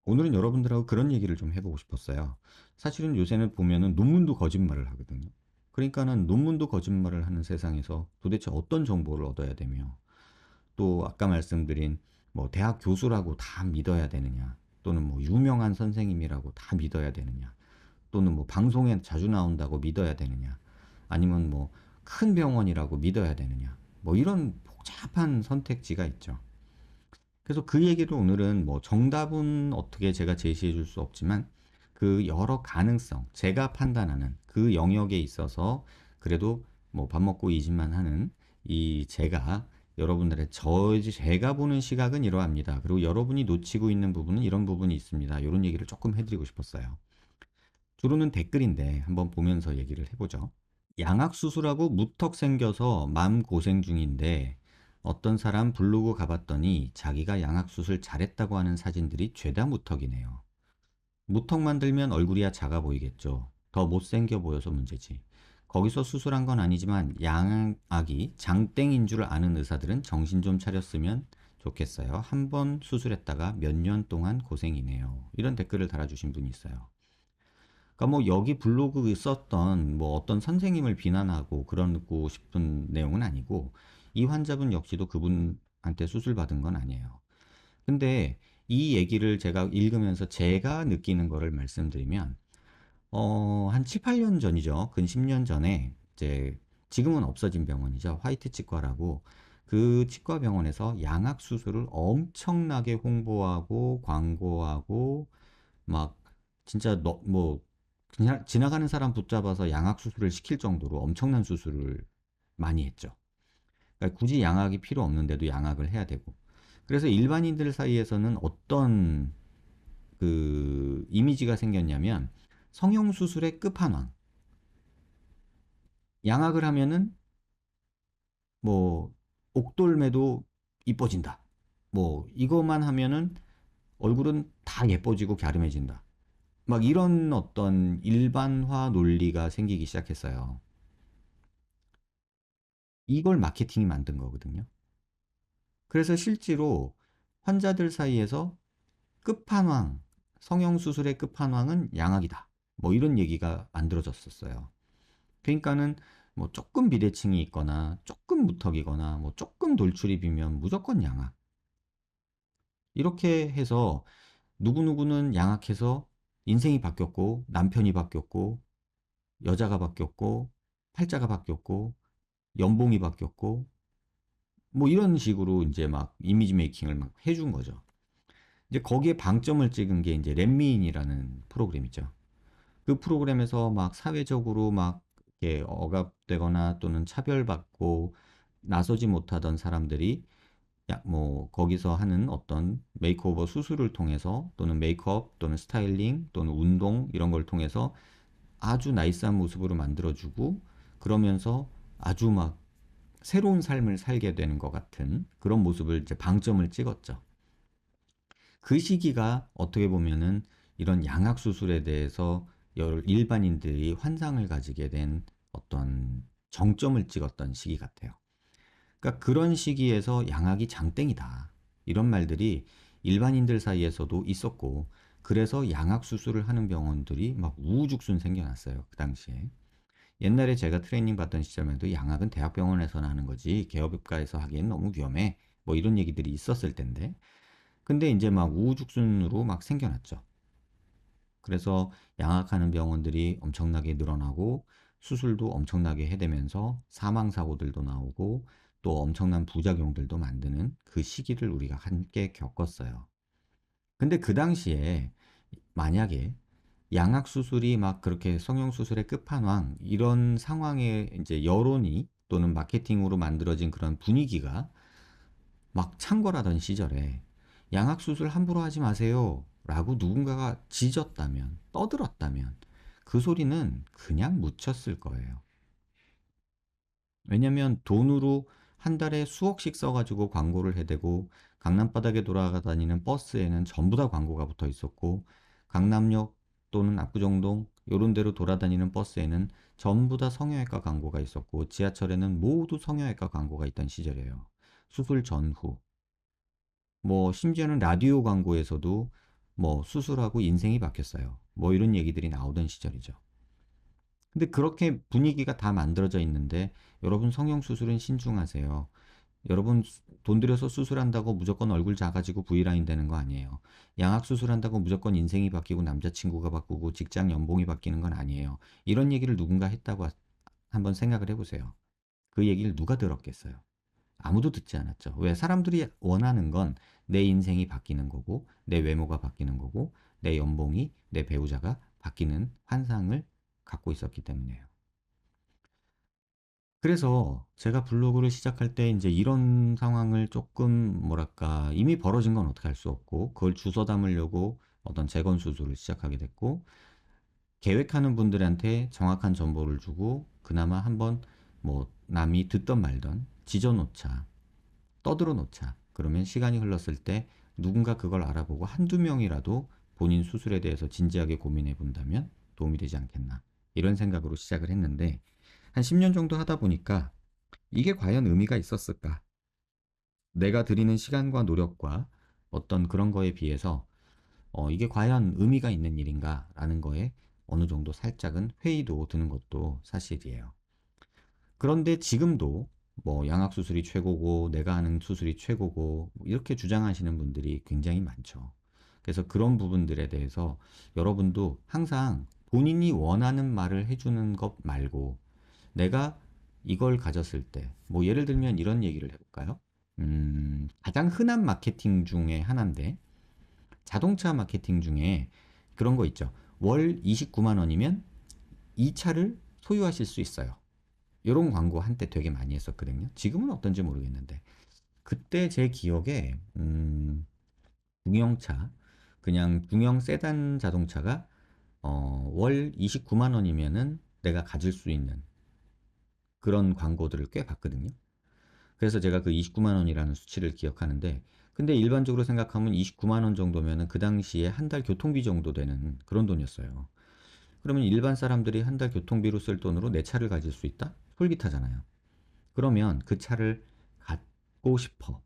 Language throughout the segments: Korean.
오늘은 여러분들하고 그런 얘기를 좀 해보고 싶었어요. 사실은 요새는 보면은 논문도 거짓말을 하거든요. 그러니까는 논문도 거짓말을 하는 세상에서 도대체 어떤 정보를 얻어야 되며, 또 아까 말씀드린 뭐 대학 교수라고 다 믿어야 되느냐, 또는 뭐 유명한 선생님이라고 다 믿어야 되느냐, 또는 뭐 방송에 자주 나온다고 믿어야 되느냐, 아니면 뭐 큰 병원이라고 믿어야 되느냐, 뭐 이런 복잡한 선택지가 있죠. 그래서 그 얘기를 오늘은 뭐 정답은 어떻게 제가 제시해 줄 수 없지만 그 여러 가능성, 제가 판단하는 그 영역에 있어서 그래도 뭐 밥 먹고 이 집만 하는 이 제가 여러분들의 제가 보는 시각은 이러합니다. 그리고 여러분이 놓치고 있는 부분은 이런 부분이 있습니다. 이런 얘기를 조금 해드리고 싶었어요. 주로는 댓글인데 한번 보면서 얘기를 해보죠. 양악수술하고 무턱 생겨서 맘 고생 중인데 어떤 사람 블로그 가봤더니 자기가 양악수술 잘했다고 하는 사진들이 죄다 무턱이네요. 무턱 만들면 얼굴이야 작아 보이겠죠. 더 못생겨 보여서 문제지. 거기서 수술한 건 아니지만 양악이 장땡인 줄 아는 의사들은 정신 좀 차렸으면 좋겠어요. 한 번 수술했다가 몇 년 동안 고생이네요. 이런 댓글을 달아주신 분이 있어요. 그러니까 뭐 여기 블로그 썼던 뭐 어떤 선생님을 비난하고 그러고 싶은 내용은 아니고 이 환자분 역시도 그분한테 수술 받은 건 아니에요. 근데 이 얘기를 제가 읽으면서 제가 느끼는 거를 말씀드리면 한 7, 8년 전이죠. 근 10년 전에 이제 지금은 없어진 병원이죠. 화이트 치과라고 그 치과 병원에서 양악 수술을 엄청나게 홍보하고 광고하고 막 진짜 뭐 그냥 지나가는 사람 붙잡아서 양악 수술을 시킬 정도로 엄청난 수술을 많이 했죠. 그러니까 굳이 양악이 필요 없는데도 양악을 해야 되고. 그래서 일반인들 사이에서는 어떤 그 이미지가 생겼냐면 성형 수술의 끝판왕. 양악을 하면은 뭐 옥돌매도 이뻐진다. 뭐 이것만 하면은 얼굴은 다 예뻐지고 갸름해진다. 막 이런 어떤 일반화 논리가 생기기 시작했어요. 이걸 마케팅이 만든 거거든요. 그래서 실제로 환자들 사이에서 끝판왕, 성형수술의 끝판왕은 양악이다. 뭐 이런 얘기가 만들어졌었어요. 그러니까는 뭐 조금 비대칭이 있거나 조금 무턱이거나 뭐 조금 돌출이 비면 무조건 양악. 이렇게 해서 누구누구는 양악해서 인생이 바뀌었고 남편이 바뀌었고 여자가 바뀌었고 팔자가 바뀌었고 연봉이 바뀌었고 뭐 이런 식으로 이제 막 이미지 메이킹을 막 해준 거죠. 이제 거기에 방점을 찍은 게 이제 렛미인이라는 프로그램이죠. 그 프로그램에서 막 사회적으로 막 이렇게 억압되거나 또는 차별받고 나서지 못하던 사람들이 뭐 거기서 하는 어떤 메이크오버 수술을 통해서 또는 메이크업 또는 스타일링 또는 운동 이런 걸 통해서 아주 나이스한 모습으로 만들어주고 그러면서 아주 막 새로운 삶을 살게 되는 것 같은 그런 모습을 이제 방점을 찍었죠. 그 시기가 어떻게 보면은 이런 양악 수술에 대해서 일반인들이 환상을 가지게 된 어떤 정점을 찍었던 시기 같아요. 그러니까 그런 시기에서 양악이 장땡이다. 이런 말들이 일반인들 사이에서도 있었고, 그래서 양악 수술을 하는 병원들이 막 우후죽순 생겨났어요. 그 당시에. 옛날에 제가 트레이닝 받던 시절만 해도 양악은 대학병원에서나 하는 거지 개업가에서 하기엔 너무 위험해. 뭐 이런 얘기들이 있었을 텐데. 근데 이제 막 우후죽순으로 막 생겨났죠. 그래서 양악하는 병원들이 엄청나게 늘어나고 수술도 엄청나게 해대면서 사망사고들도 나오고 또 엄청난 부작용들도 만드는 그 시기를 우리가 함께 겪었어요. 근데 그 당시에 만약에 양악 수술이 막 그렇게 성형 수술의 끝판왕 이런 상황에 이제 여론이 또는 마케팅으로 만들어진 그런 분위기가 막 창궐하던 시절에 양악 수술 함부로 하지 마세요 라고 누군가가 짖었다면 떠들었다면 그 소리는 그냥 묻혔을 거예요. 왜냐면 돈으로 한 달에 수억씩 써가지고 광고를 해대고 강남바닥에 돌아다니는 버스에는 전부 다 광고가 붙어 있었고 강남역 또는 압구정동 요런 데로 돌아다니는 버스에는 전부 다 성형외과 광고가 있었고 지하철에는 모두 성형외과 광고가 있던 시절이에요. 수술 전후. 뭐 심지어는 라디오 광고에서도 뭐 수술하고 인생이 바뀌었어요. 뭐 이런 얘기들이 나오던 시절이죠. 근데 그렇게 분위기가 다 만들어져 있는데 여러분 성형수술은 신중하세요. 여러분 돈 들여서 수술한다고 무조건 얼굴 작아지고 V라인 되는 거 아니에요. 양악 수술한다고 무조건 인생이 바뀌고 남자친구가 바꾸고 직장 연봉이 바뀌는 건 아니에요. 이런 얘기를 누군가 했다고 한번 생각을 해보세요. 그 얘기를 누가 들었겠어요? 아무도 듣지 않았죠. 왜? 사람들이 원하는 건 내 인생이 바뀌는 거고, 내 외모가 바뀌는 거고, 내 연봉이, 내 배우자가 바뀌는 환상을 갖고 있었기 때문이에요. 그래서 제가 블로그를 시작할 때 이제 이런 상황을 조금 뭐랄까 이미 벌어진 건 어떻게 할 수 없고 그걸 주워 담으려고 어떤 재건 수술을 시작하게 됐고 계획하는 분들한테 정확한 정보를 주고 그나마 한번 뭐 남이 듣던 말던 지져 놓자 떠들어 놓자 그러면 시간이 흘렀을 때 누군가 그걸 알아보고 한두 명이라도 본인 수술에 대해서 진지하게 고민해 본다면 도움이 되지 않겠나 이런 생각으로 시작을 했는데 한 10년 정도 하다 보니까 이게 과연 의미가 있었을까? 내가 들이는 시간과 노력과 어떤 그런 거에 비해서 이게 과연 의미가 있는 일인가? 라는 거에 어느 정도 살짝은 회의도 드는 것도 사실이에요. 그런데 지금도 뭐 양악수술이 최고고 내가 하는 수술이 최고고 이렇게 주장하시는 분들이 굉장히 많죠. 그래서 그런 부분들에 대해서 여러분도 항상 본인이 원하는 말을 해주는 것 말고 내가 이걸 가졌을 때, 뭐 예를 들면 이런 얘기를 해볼까요? 가장 흔한 마케팅 중에 하나인데, 자동차 마케팅 중에 그런 거 있죠. 월 29만 원이면 이 차를 소유하실 수 있어요. 이런 광고 한때 되게 많이 했었거든요. 지금은 어떤지 모르겠는데. 그때 제 기억에, 중형차, 그냥 중형 세단 자동차가, 월 29만 원이면은 내가 가질 수 있는 그런 광고들을 꽤 봤거든요. 그래서 제가 그 29만 원이라는 수치를 기억하는데 근데 일반적으로 생각하면 29만 원 정도면은 그 당시에 한 달 교통비 정도 되는 그런 돈이었어요. 그러면 일반 사람들이 한 달 교통비로 쓸 돈으로 내 차를 가질 수 있다? 솔깃하잖아요. 그러면 그 차를 갖고 싶어.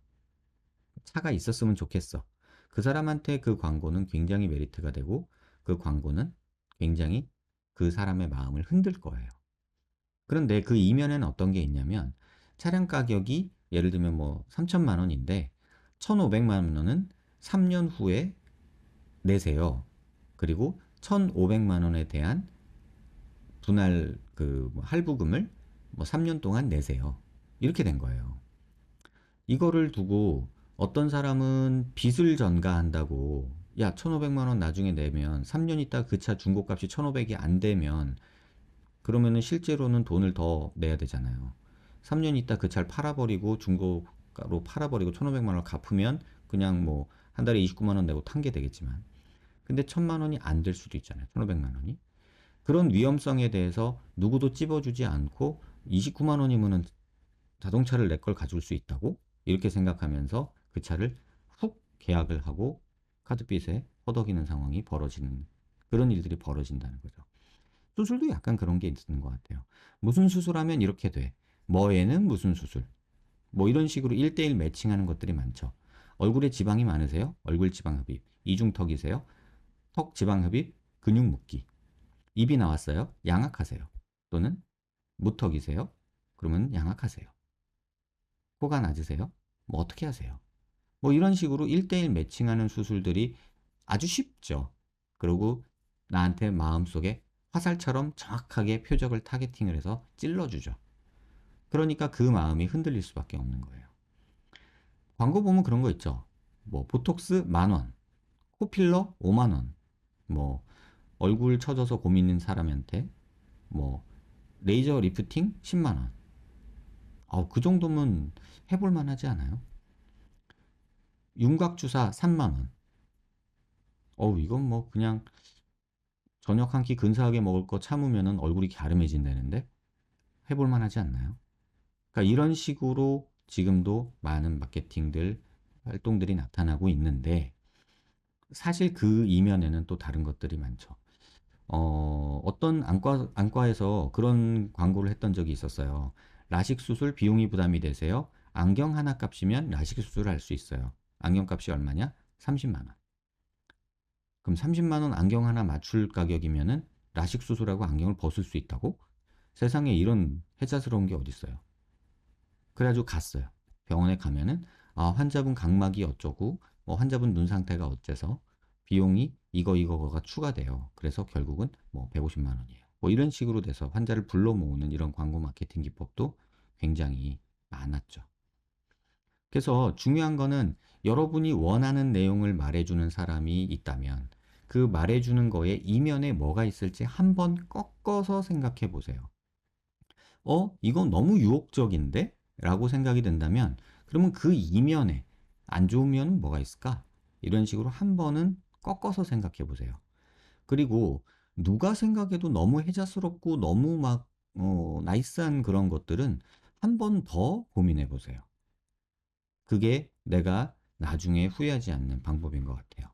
차가 있었으면 좋겠어. 그 사람한테 그 광고는 굉장히 메리트가 되고 그 광고는 굉장히 그 사람의 마음을 흔들 거예요. 그런데 그 이면에는 어떤 게 있냐면 차량 가격이 예를 들면 뭐 3천만 원인데 1,500만 원은 3년 후에 내세요. 그리고 1,500만 원에 대한 분할 그뭐 할부금을 뭐 3년 동안 내세요. 이렇게 된 거예요. 이거를 두고 어떤 사람은 빚을 전가한다고 야 1,500만 원 나중에 내면 3년 있다 그 차 중고값이 1,500이 안 되면 그러면은 실제로는 돈을 더 내야 되잖아요. 3년 있다 그 차를 팔아버리고 중고가로 팔아버리고 1,500만 원을 갚으면 그냥 뭐 한 달에 29만 원 내고 탄 게 되겠지만 근데 1,000만 원이 안 될 수도 있잖아요. 1,500만 원이. 그런 위험성에 대해서 누구도 찝어주지 않고 29만 원이면은 자동차를 내 걸 가져올 수 있다고 이렇게 생각하면서 그 차를 훅 계약을 하고 카드빚에 허덕이는 상황이 벌어지는 그런 일들이 벌어진다는 거죠. 수술도 약간 그런 게 있는 것 같아요. 무슨 수술하면 이렇게 돼. 뭐에는 무슨 수술. 뭐 이런 식으로 1대1 매칭하는 것들이 많죠. 얼굴에 지방이 많으세요? 얼굴 지방 흡입. 이중턱이세요? 턱 지방 흡입, 근육 묶기. 입이 나왔어요? 양악하세요. 또는 무턱이세요? 그러면 양악하세요. 코가 낮으세요? 뭐 어떻게 하세요? 뭐 이런 식으로 1대1 매칭하는 수술들이 아주 쉽죠. 그리고 나한테 마음속에 화살처럼 정확하게 표적을 타겟팅을 해서 찔러주죠. 그러니까 그 마음이 흔들릴 수밖에 없는 거예요. 광고 보면 그런 거 있죠. 뭐 보톡스 10,000원, 코필러 50,000원, 뭐 얼굴 처져서 고민인 사람한테 뭐 레이저 리프팅 10만 원. 그 정도면 해볼 만하지 않아요? 윤곽 주사 3만 원. 이건 뭐 그냥 저녁 한 끼 근사하게 먹을 거 참으면은 얼굴이 갸름해진다는데 해볼 만하지 않나요? 그러니까 이런 식으로 지금도 많은 마케팅들 활동들이 나타나고 있는데 사실 그 이면에는 또 다른 것들이 많죠. 어떤 안과에서 그런 광고를 했던 적이 있었어요. 라식 수술 비용이 부담이 되세요? 안경 하나 값이면 라식 수술을 할 수 있어요. 안경 값이 얼마냐? 30만 원. 그럼 30만 원 안경 하나 맞출 가격이면은 라식 수술하고 안경을 벗을 수 있다고? 세상에 이런 혜자스러운 게 어딨어요. 그래가지고 갔어요. 병원에 가면은 환자분 각막이 어쩌고 뭐 환자분 눈 상태가 어째서 비용이 이거가 추가돼요. 그래서 결국은 뭐 150만 원이에요. 뭐 이런 식으로 돼서 환자를 불러 모으는 이런 광고 마케팅 기법도 굉장히 많았죠. 그래서 중요한 거는 여러분이 원하는 내용을 말해주는 사람이 있다면 그 말해주는 거에 이면에 뭐가 있을지 한번 꺾어서 생각해 보세요. 이건 너무 유혹적인데? 라고 생각이 든다면 그러면 그 이면에 안 좋은 면은 뭐가 있을까? 이런 식으로 한 번은 꺾어서 생각해 보세요. 그리고 누가 생각해도 너무 혜자스럽고 너무 막 나이스한 그런 것들은 한 번 더 고민해 보세요. 그게 내가 나중에 후회하지 않는 방법인 것 같아요.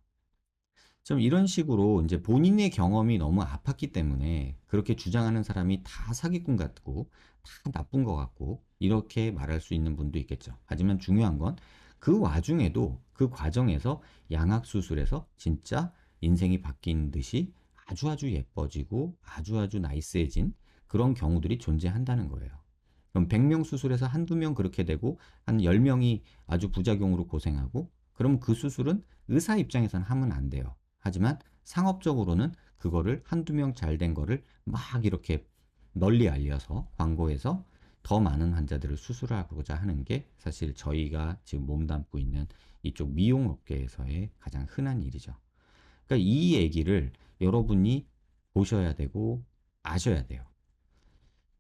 좀 이런 식으로 이제 본인의 경험이 너무 아팠기 때문에 그렇게 주장하는 사람이 다 사기꾼 같고 다 나쁜 것 같고 이렇게 말할 수 있는 분도 있겠죠. 하지만 중요한 건 그 와중에도 그 과정에서 양악수술에서 진짜 인생이 바뀐 듯이 아주 예뻐지고 아주 나이스해진 그런 경우들이 존재한다는 거예요. 그럼 100명 수술에서 한두 명 그렇게 되고 한 10명이 아주 부작용으로 고생하고 그럼 그 수술은 의사 입장에서는 하면 안 돼요. 하지만 상업적으로는 그거를 한두 명 잘 된 거를 막 이렇게 널리 알려서 광고해서 더 많은 환자들을 수술하고자 하는 게 사실 저희가 지금 몸담고 있는 이쪽 미용업계에서의 가장 흔한 일이죠. 그러니까 이 얘기를 여러분이 보셔야 되고 아셔야 돼요.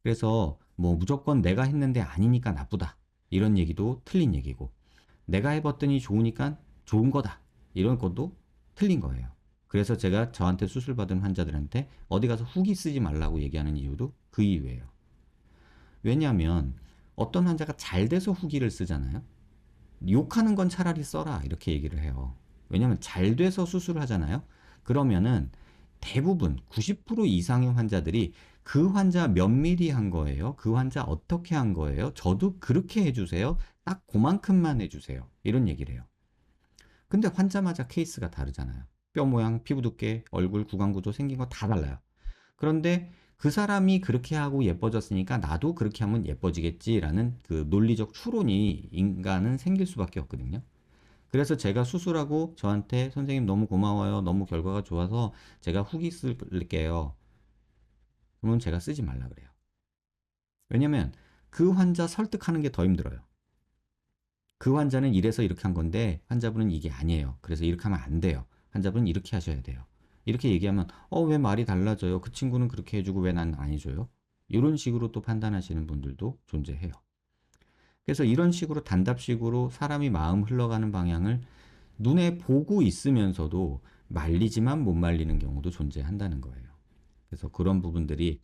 그래서 뭐 무조건 내가 했는데 아니니까 나쁘다. 이런 얘기도 틀린 얘기고 내가 해봤더니 좋으니까 좋은 거다. 이런 것도 틀린 거예요. 그래서 제가 저한테 수술 받은 환자들한테 어디 가서 후기 쓰지 말라고 얘기하는 이유도 그 이유예요. 왜냐하면 어떤 환자가 잘 돼서 후기를 쓰잖아요. 욕하는 건 차라리 써라 이렇게 얘기를 해요. 왜냐하면 잘 돼서 수술을 하잖아요. 그러면은 대부분 90% 이상의 환자들이 그 환자 몇 미리 한 거예요. 그 환자 어떻게 한 거예요. 저도 그렇게 해주세요. 딱 그만큼만 해주세요. 이런 얘기를 해요. 근데 환자마다 케이스가 다르잖아요. 뼈 모양, 피부 두께, 얼굴 구강 구조 생긴 거 다 달라요. 그런데 그 사람이 그렇게 하고 예뻐졌으니까 나도 그렇게 하면 예뻐지겠지라는 그 논리적 추론이 인간은 생길 수밖에 없거든요. 그래서 제가 수술하고 저한테 선생님 너무 고마워요. 너무 결과가 좋아서 제가 후기 쓸게요. 그러면 제가 쓰지 말라 그래요. 왜냐면 그 환자 설득하는 게 더 힘들어요. 그 환자는 이래서 이렇게 한 건데 환자분은 이게 아니에요. 그래서 이렇게 하면 안 돼요. 환자분은 이렇게 하셔야 돼요. 이렇게 얘기하면 왜 말이 달라져요? 그 친구는 그렇게 해주고 왜 난 안 해줘요? 이런 식으로 또 판단하시는 분들도 존재해요. 그래서 이런 식으로 단답식으로 사람이 마음 흘러가는 방향을 눈에 보고 있으면서도 말리지만 못 말리는 경우도 존재한다는 거예요. 그래서 그런 부분들이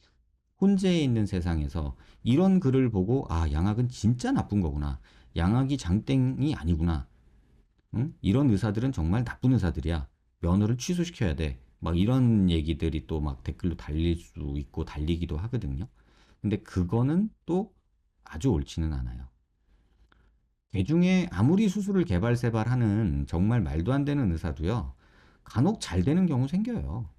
혼재해 있는 세상에서 이런 글을 보고 양악은 진짜 나쁜 거구나. 양악이 장땡이 아니구나. 응? 이런 의사들은 정말 나쁜 의사들이야. 면허를 취소시켜야 돼. 막 이런 얘기들이 또 막 댓글로 달릴 수 있고 달리기도 하거든요. 근데 그거는 또 아주 옳지는 않아요. 개중에 아무리 수술을 개발세발하는 정말 말도 안 되는 의사도요. 간혹 잘 되는 경우 생겨요.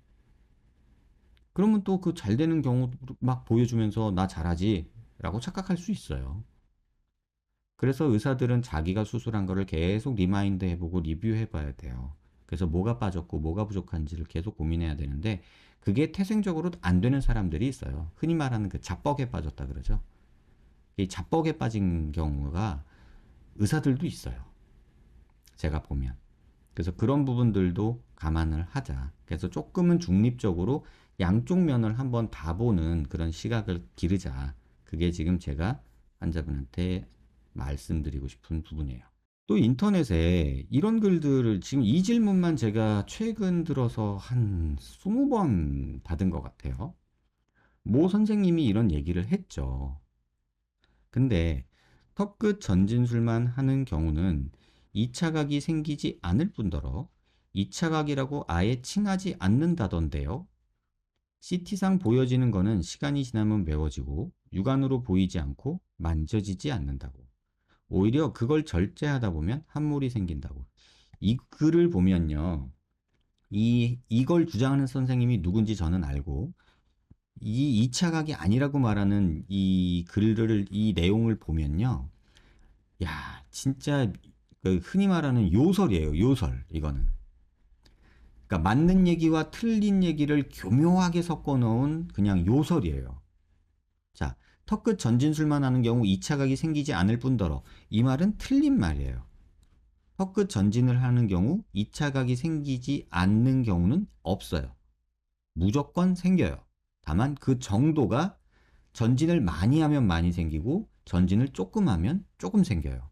그러면 또 그 잘 되는 경우 막 보여주면서 나 잘하지 라고 착각할 수 있어요. 그래서 의사들은 자기가 수술한 거를 계속 리마인드 해보고 리뷰해 봐야 돼요. 그래서 뭐가 빠졌고 뭐가 부족한지를 계속 고민해야 되는데 그게 태생적으로 안 되는 사람들이 있어요. 흔히 말하는 그 자뻑에 빠졌다 그러죠. 이 자뻑에 빠진 경우가 의사들도 있어요. 제가 보면. 그래서 그런 부분들도 감안을 하자. 그래서 조금은 중립적으로 양쪽 면을 한번 다 보는 그런 시각을 기르자. 그게 지금 제가 환자분한테 말씀드리고 싶은 부분이에요. 또 인터넷에 이런 글들을 지금 이 질문만 제가 최근 들어서 한 20번 받은 것 같아요. 모 선생님이 이런 얘기를 했죠. 근데 턱끝 전진술만 하는 경우는 2차 각이 생기지 않을 뿐더러 2차 각이라고 아예 칭하지 않는다던데요. CT상 보여지는 거는 시간이 지나면 매워지고 육안으로 보이지 않고 만져지지 않는다고. 오히려 그걸 절제하다 보면 함몰이 생긴다고. 이 글을 보면요. 이걸 주장하는 선생님이 누군지 저는 알고, 이 2차 각이 아니라고 말하는 이 글을, 이 내용을 보면요. 야, 진짜 그 흔히 말하는 요설이에요. 요설. 이거는. 그러니까 맞는 얘기와 틀린 얘기를 교묘하게 섞어 놓은 그냥 요설이에요. 자, 턱끝 전진술만 하는 경우 2차 각이 생기지 않을 뿐더러 이 말은 틀린 말이에요. 턱끝 전진을 하는 경우 2차 각이 생기지 않는 경우는 없어요. 무조건 생겨요. 다만 그 정도가 전진을 많이 하면 많이 생기고 전진을 조금 하면 조금 생겨요.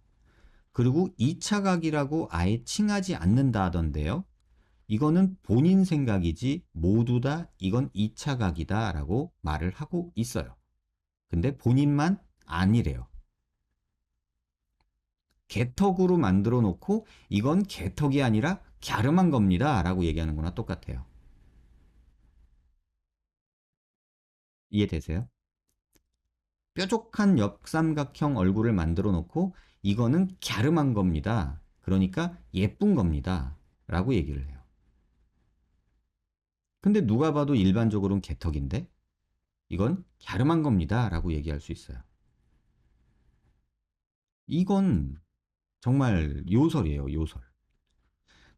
그리고 2차 각이라고 아예 칭하지 않는다 하던데요. 이거는 본인 생각이지 모두 다 이건 2차 각이다 라고 말을 하고 있어요. 근데 본인만 아니래요. 개턱으로 만들어 놓고 이건 개턱이 아니라 갸름한 겁니다 라고 얘기하는 거나 똑같아요. 이해되세요? 뾰족한 옆삼각형 얼굴을 만들어 놓고 이거는 갸름한 겁니다. 그러니까 예쁜 겁니다. 라고 얘기를 해요. 근데 누가 봐도 일반적으로는 개턱인데 이건 갸름한 겁니다. 라고 얘기할 수 있어요. 이건 정말 요설이에요. 요설.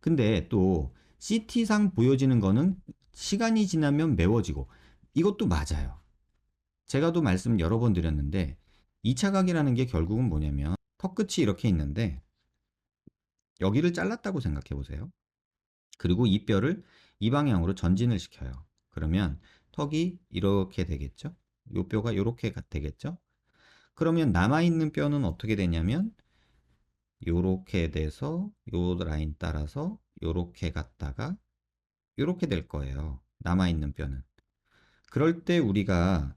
근데 또 CT상 보여지는 거는 시간이 지나면 매워지고 이것도 맞아요. 제가 또 말씀 여러 번 드렸는데 2차 각이라는 게 결국은 뭐냐면 턱끝이 이렇게 있는데 여기를 잘랐다고 생각해 보세요. 그리고 이 뼈를 이 방향으로 전진을 시켜요. 그러면 턱이 이렇게 되겠죠? 이 뼈가 이렇게 되겠죠? 그러면 남아있는 뼈는 어떻게 되냐면 이렇게 돼서 이 라인 따라서 이렇게 갔다가 이렇게 될 거예요. 남아있는 뼈는. 그럴 때 우리가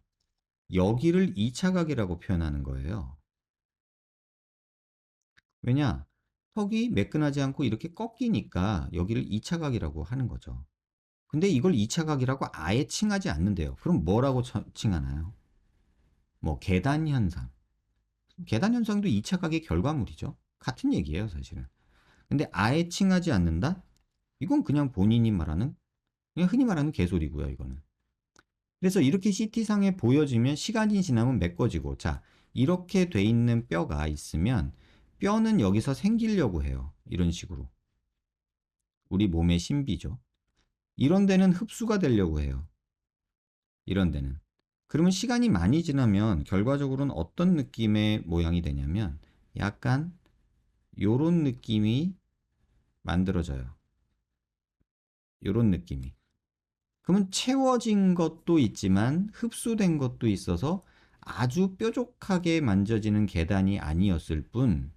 여기를 2차 각이라고 표현하는 거예요. 왜냐? 턱이 매끈하지 않고 이렇게 꺾이니까 여기를 2차 각이라고 하는 거죠. 근데 이걸 2차 각이라고 아예 칭하지 않는데요. 그럼 뭐라고 칭하나요? 뭐 계단 현상. 계단 현상도 2차 각의 결과물이죠. 같은 얘기예요, 사실은. 근데 아예 칭하지 않는다? 이건 그냥 본인이 말하는 그냥 흔히 말하는 개소리고요, 이거는. 그래서 이렇게 CT상에 보여지면 시간이 지나면 메꿔지고 자, 이렇게 돼 있는 뼈가 있으면 뼈는 여기서 생기려고 해요. 이런 식으로. 우리 몸의 신비죠. 이런 데는 흡수가 되려고 해요. 이런 데는. 그러면 시간이 많이 지나면 결과적으로는 어떤 느낌의 모양이 되냐면 약간 요런 느낌이 만들어져요. 요런 느낌이. 그러면 채워진 것도 있지만 흡수된 것도 있어서 아주 뾰족하게 만져지는 계단이 아니었을 뿐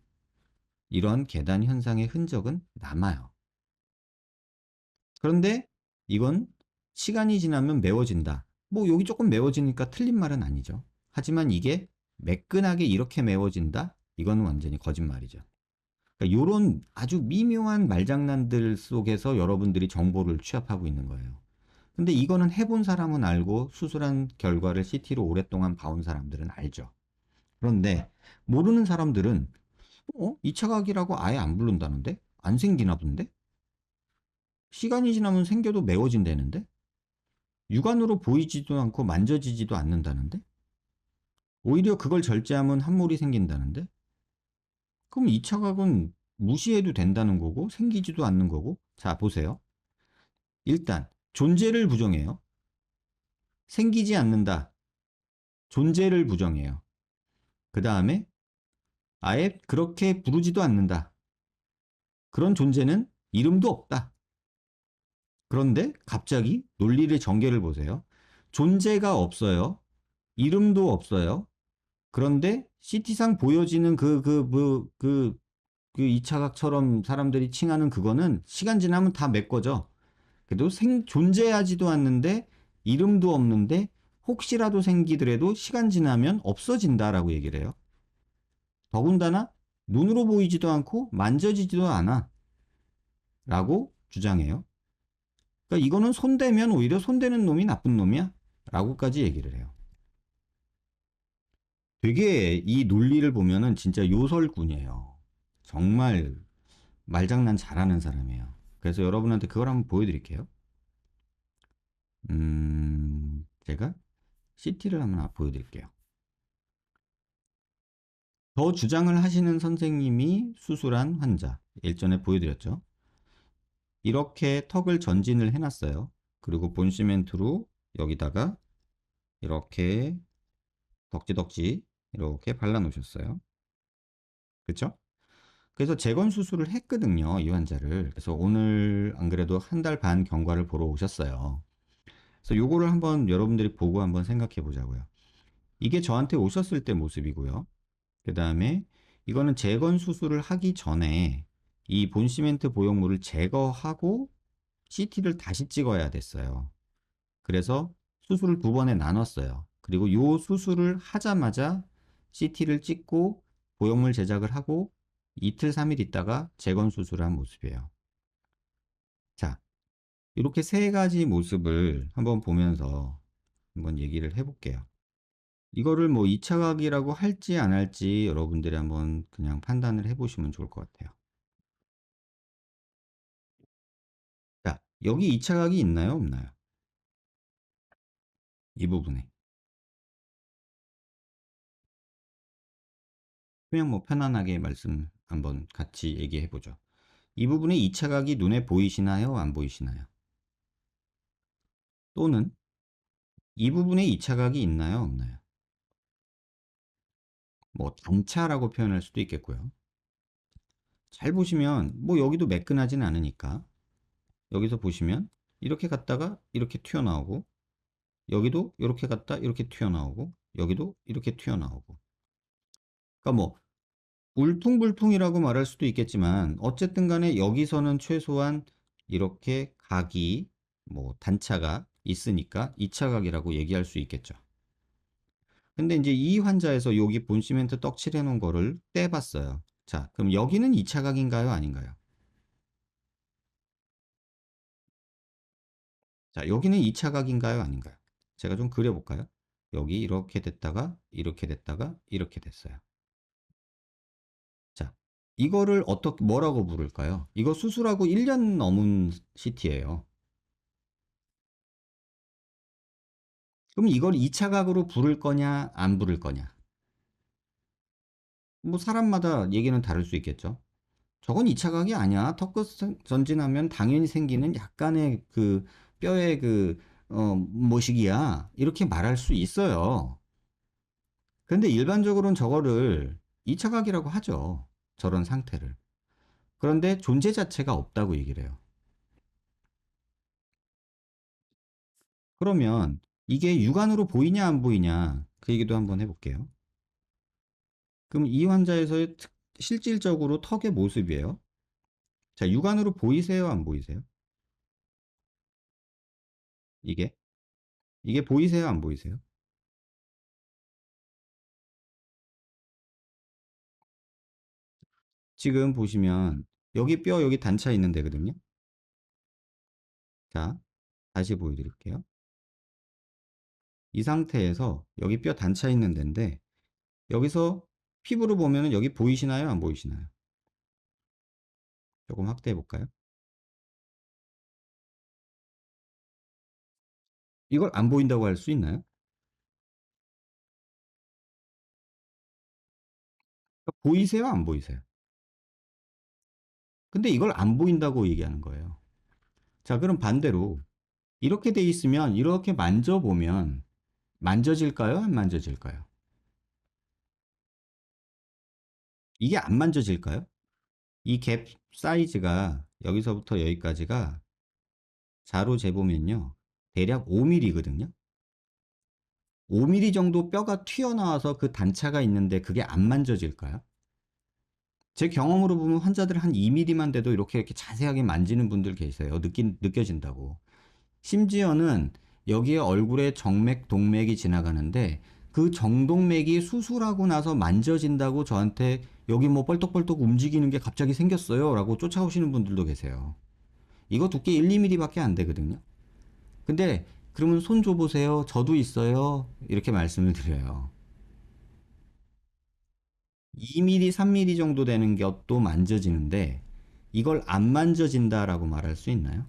이런 계단 현상의 흔적은 남아요. 그런데 이건 시간이 지나면 매워진다. 뭐 여기 조금 매워지니까 틀린 말은 아니죠. 하지만 이게 매끈하게 이렇게 매워진다? 이건 완전히 거짓말이죠. 그러니까 이런 아주 미묘한 말장난들 속에서 여러분들이 정보를 취합하고 있는 거예요. 근데 이거는 해본 사람은 알고 수술한 결과를 CT로 오랫동안 봐온 사람들은 알죠. 그런데 모르는 사람들은 2차 각이라고 아예 안 부른다는데? 안 생기나 본데? 시간이 지나면 생겨도 매워진다는데? 육안으로 보이지도 않고 만져지지도 않는다는데? 오히려 그걸 절제하면 함몰이 생긴다는데? 그럼 2차 각은 무시해도 된다는 거고 생기지도 않는 거고 자 보세요. 일단 존재를 부정해요. 생기지 않는다. 존재를 부정해요. 그 다음에 아예 그렇게 부르지도 않는다. 그런 존재는 이름도 없다. 그런데 갑자기 논리의 전개를 보세요. 존재가 없어요. 이름도 없어요. 그런데 CT상 보여지는 그 2차 각처럼 사람들이 칭하는 그거는 시간 지나면 다 메꿔져. 그래도 존재하지도 않는데 이름도 없는데 혹시라도 생기더라도 시간 지나면 없어진다라고 얘기를 해요. 더군다나 눈으로 보이지도 않고 만져지지도 않아 라고 주장해요. 그러니까 이거는 손대면 오히려 손대는 놈이 나쁜 놈이야? 라고까지 얘기를 해요. 되게 이 논리를 보면은 진짜 요설꾼이에요. 정말 말장난 잘하는 사람이에요. 그래서 여러분한테 그걸 한번 보여드릴게요. 제가 CT를 한번 보여드릴게요. 더 주장을 하시는 선생님이 수술한 환자. 일전에 보여드렸죠. 이렇게 턱을 전진을 해놨어요. 그리고 본시멘트로 여기다가 이렇게 덕지덕지 이렇게 발라놓으셨어요. 그쵸? 그래서 재건 수술을 했거든요. 이 환자를. 그래서 오늘 안 그래도 한 달 반 경과를 보러 오셨어요. 그래서 요거를 한번 여러분들이 보고 한번 생각해 보자고요. 이게 저한테 오셨을 때 모습이고요. 그 다음에 이거는 재건 수술을 하기 전에 이 본시멘트 보형물을 제거하고 CT를 다시 찍어야 됐어요. 그래서 수술을 두 번에 나눴어요. 그리고 이 수술을 하자마자 CT를 찍고 보형물 제작을 하고 이틀, 3일 있다가 재건 수술을 한 모습이에요. 자, 이렇게 세 가지 모습을 한번 보면서 한번 얘기를 해볼게요. 이거를 뭐 2차 각이라고 할지 안 할지 여러분들이 한번 그냥 판단을 해보시면 좋을 것 같아요. 자, 여기 2차 각이 있나요? 없나요? 이 부분에. 그냥 뭐 편안하게 말씀 한번 같이 얘기해 보죠. 이 부분에 2차 각이 눈에 보이시나요? 안 보이시나요? 또는 이 부분에 2차 각이 있나요? 없나요? 뭐 단차라고 표현할 수도 있겠고요. 잘 보시면 뭐 여기도 매끈하진 않으니까 여기서 보시면 이렇게 갔다가 이렇게 튀어나오고 여기도 이렇게 갔다 이렇게 튀어나오고 여기도 이렇게 튀어나오고 그러니까 뭐 울퉁불퉁이라고 말할 수도 있겠지만 어쨌든 간에 여기서는 최소한 이렇게 각이 뭐 단차가 있으니까 2차 각이라고 얘기할 수 있겠죠. 근데 이제 이 환자에서 여기 본시멘트 떡칠해 놓은 거를 떼봤어요. 자, 그럼 여기는 2차 각인가요? 아닌가요? 자, 여기는 2차 각인가요? 아닌가요? 제가 좀 그려볼까요? 여기 이렇게 됐다가 이렇게 됐다가 이렇게 됐어요. 자, 이거를 어떻게 뭐라고 부를까요? 이거 수술하고 1년 넘은 CT예요. 그럼 이걸 2차 각으로 부를 거냐, 안 부를 거냐? 뭐 사람마다 얘기는 다를 수 있겠죠. 저건 2차 각이 아니야. 턱끝 전진하면 당연히 생기는 약간의 그 뼈의 그 모식이야. 이렇게 말할 수 있어요. 근데 일반적으로는 저거를 2차 각이라고 하죠. 저런 상태를. 그런데 존재 자체가 없다고 얘기를 해요. 그러면 이게 육안으로 보이냐 안 보이냐 그 얘기도 한번 해볼게요. 그럼 이 환자에서의 실질적으로 턱의 모습이에요. 자, 육안으로 보이세요 안 보이세요? 이게 이게 보이세요 안 보이세요? 지금 보시면 여기 뼈 여기 단차 있는 데거든요. 자, 다시 보여드릴게요. 이 상태에서 여기 뼈 단차 있는 데인데 여기서 피부로 보면은 여기 보이시나요 안 보이시나요? 조금 확대해 볼까요? 이걸 안 보인다고 할 수 있나요? 그러니까 보이세요 안 보이세요? 근데 이걸 안 보인다고 얘기하는 거예요. 자, 그럼 반대로 이렇게 돼 있으면 이렇게 만져보면 만져질까요? 안 만져질까요? 이게 안 만져질까요? 이 갭 사이즈가 여기서부터 여기까지가 자로 재보면요. 대략 5mm거든요. 5mm 정도 뼈가 튀어나와서 그 단차가 있는데 그게 안 만져질까요? 제 경험으로 보면 환자들 한 2mm만 돼도 이렇게 자세하게 만지는 분들 계세요. 느껴진다고. 심지어는 여기에 얼굴에 정맥, 동맥이 지나가는데 그 정동맥이 수술하고 나서 만져진다고 저한테 여기 뭐 뻘떡뻘떡 움직이는 게 갑자기 생겼어요 라고 쫓아오시는 분들도 계세요. 이거 두께 1, 2mm밖에 안 되거든요. 근데 그러면 손 줘보세요. 저도 있어요. 이렇게 말씀을 드려요. 2mm, 3mm 정도 되는 것도 만져지는데 이걸 안 만져진다라고 말할 수 있나요?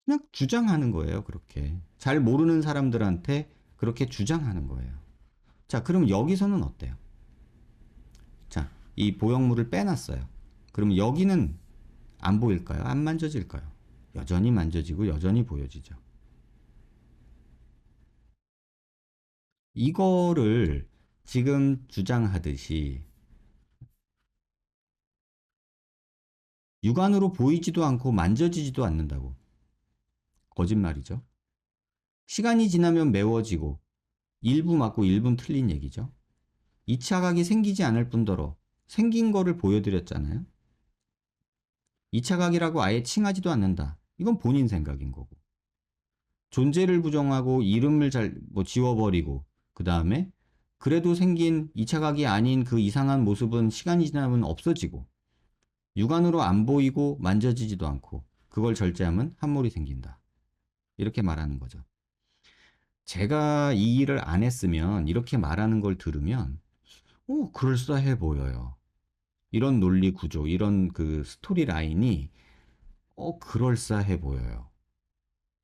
그냥 주장하는 거예요, 그렇게. 잘 모르는 사람들한테 그렇게 주장하는 거예요. 자, 그럼 여기서는 어때요? 자, 이 보형물을 빼놨어요. 그럼 여기는 안 보일까요? 안 만져질까요? 여전히 만져지고 여전히 보여지죠. 이거를 지금 주장하듯이 육안으로 보이지도 않고 만져지지도 않는다고. 거짓말이죠. 시간이 지나면 매워지고 일부 맞고 일부는 틀린 얘기죠. 2차 각이 생기지 않을 뿐더러 생긴 거를 보여드렸잖아요. 2차 각이라고 아예 칭하지도 않는다. 이건 본인 생각인 거고. 존재를 부정하고 이름을 지워버리고 그 다음에 그래도 생긴 2차 각이 아닌 그 이상한 모습은 시간이 지나면 없어지고 육안으로 안 보이고 만져지지도 않고 그걸 절제하면 함몰이 생긴다. 이렇게 말하는 거죠. 제가 이 일을 안 했으면 이렇게 말하는 걸 들으면 그럴싸해 보여요. 이런 논리 구조, 이런 그 스토리 라인이 그럴싸해 보여요.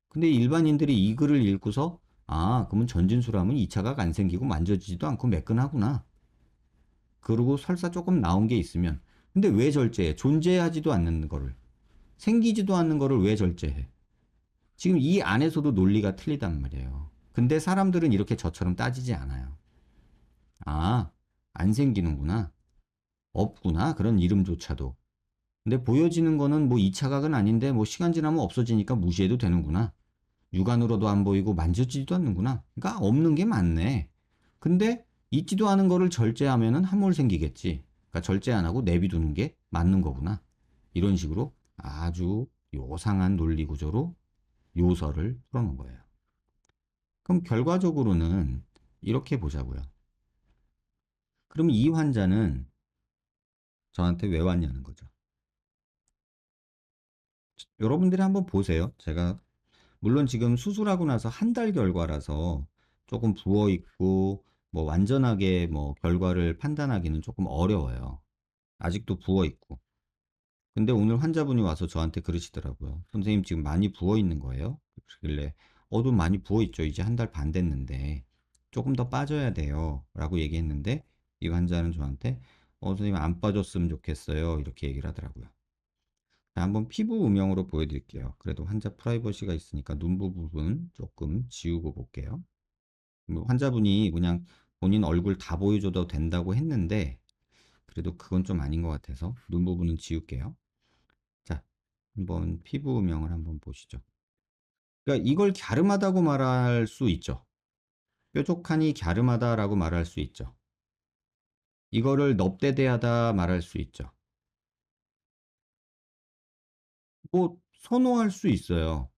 근데 일반인들이 이 글을 읽고서 그러면 전진수라면 2차가 안 생기고 만져지지도 않고 매끈하구나. 그러고 설사 조금 나온 게 있으면 근데 왜 절제해? 존재하지도 않는 거를 생기지도 않는 거를 왜 절제해? 지금 이 안에서도 논리가 틀리단 말이에요. 근데 사람들은 이렇게 저처럼 따지지 않아요. 아, 안 생기는구나. 없구나. 그런 이름조차도. 근데 보여지는 거는 뭐 2차각은 아닌데 뭐 시간 지나면 없어지니까 무시해도 되는구나. 육안으로도 안 보이고 만져지지도 않는구나. 그러니까 없는 게 맞네. 근데 있지도 않은 거를 절제하면은 함몰 생기겠지. 그러니까 절제 안 하고 내비두는 게 맞는 거구나. 이런 식으로 아주 요상한 논리 구조로 요설을 풀어놓은 거예요. 그럼 결과적으로는 이렇게 보자고요. 그럼 이 환자는 저한테 왜 왔냐는 거죠. 여러분들이 한번 보세요. 제가 물론 지금 수술하고 나서 한 달 결과라서 조금 부어 있고 뭐 완전하게 뭐 결과를 판단하기는 조금 어려워요. 아직도 부어 있고. 근데 오늘 환자분이 와서 저한테 그러시더라고요. 선생님 지금 많이 부어 있는 거예요? 그러길래 좀 많이 부어 있죠. 이제 한 달 반 됐는데 조금 더 빠져야 돼요. 라고 얘기했는데 이 환자는 저한테 선생님 안 빠졌으면 좋겠어요. 이렇게 얘기를 하더라고요. 자, 한번 피부 음영으로 보여드릴게요. 그래도 환자 프라이버시가 있으니까 눈 부분 조금 지우고 볼게요. 환자분이 그냥 본인 얼굴 다 보여줘도 된다고 했는데 그래도 그건 좀 아닌 것 같아서 눈 부분은 지울게요. 자, 한번 피부 음영을 한번 보시죠. 그러니까 이걸 갸름하다고 말할 수 있죠. 뾰족하니 갸름하다라고 말할 수 있죠. 이거를 넙대대하다 말할 수 있죠. 뭐 선호할 수 있어요.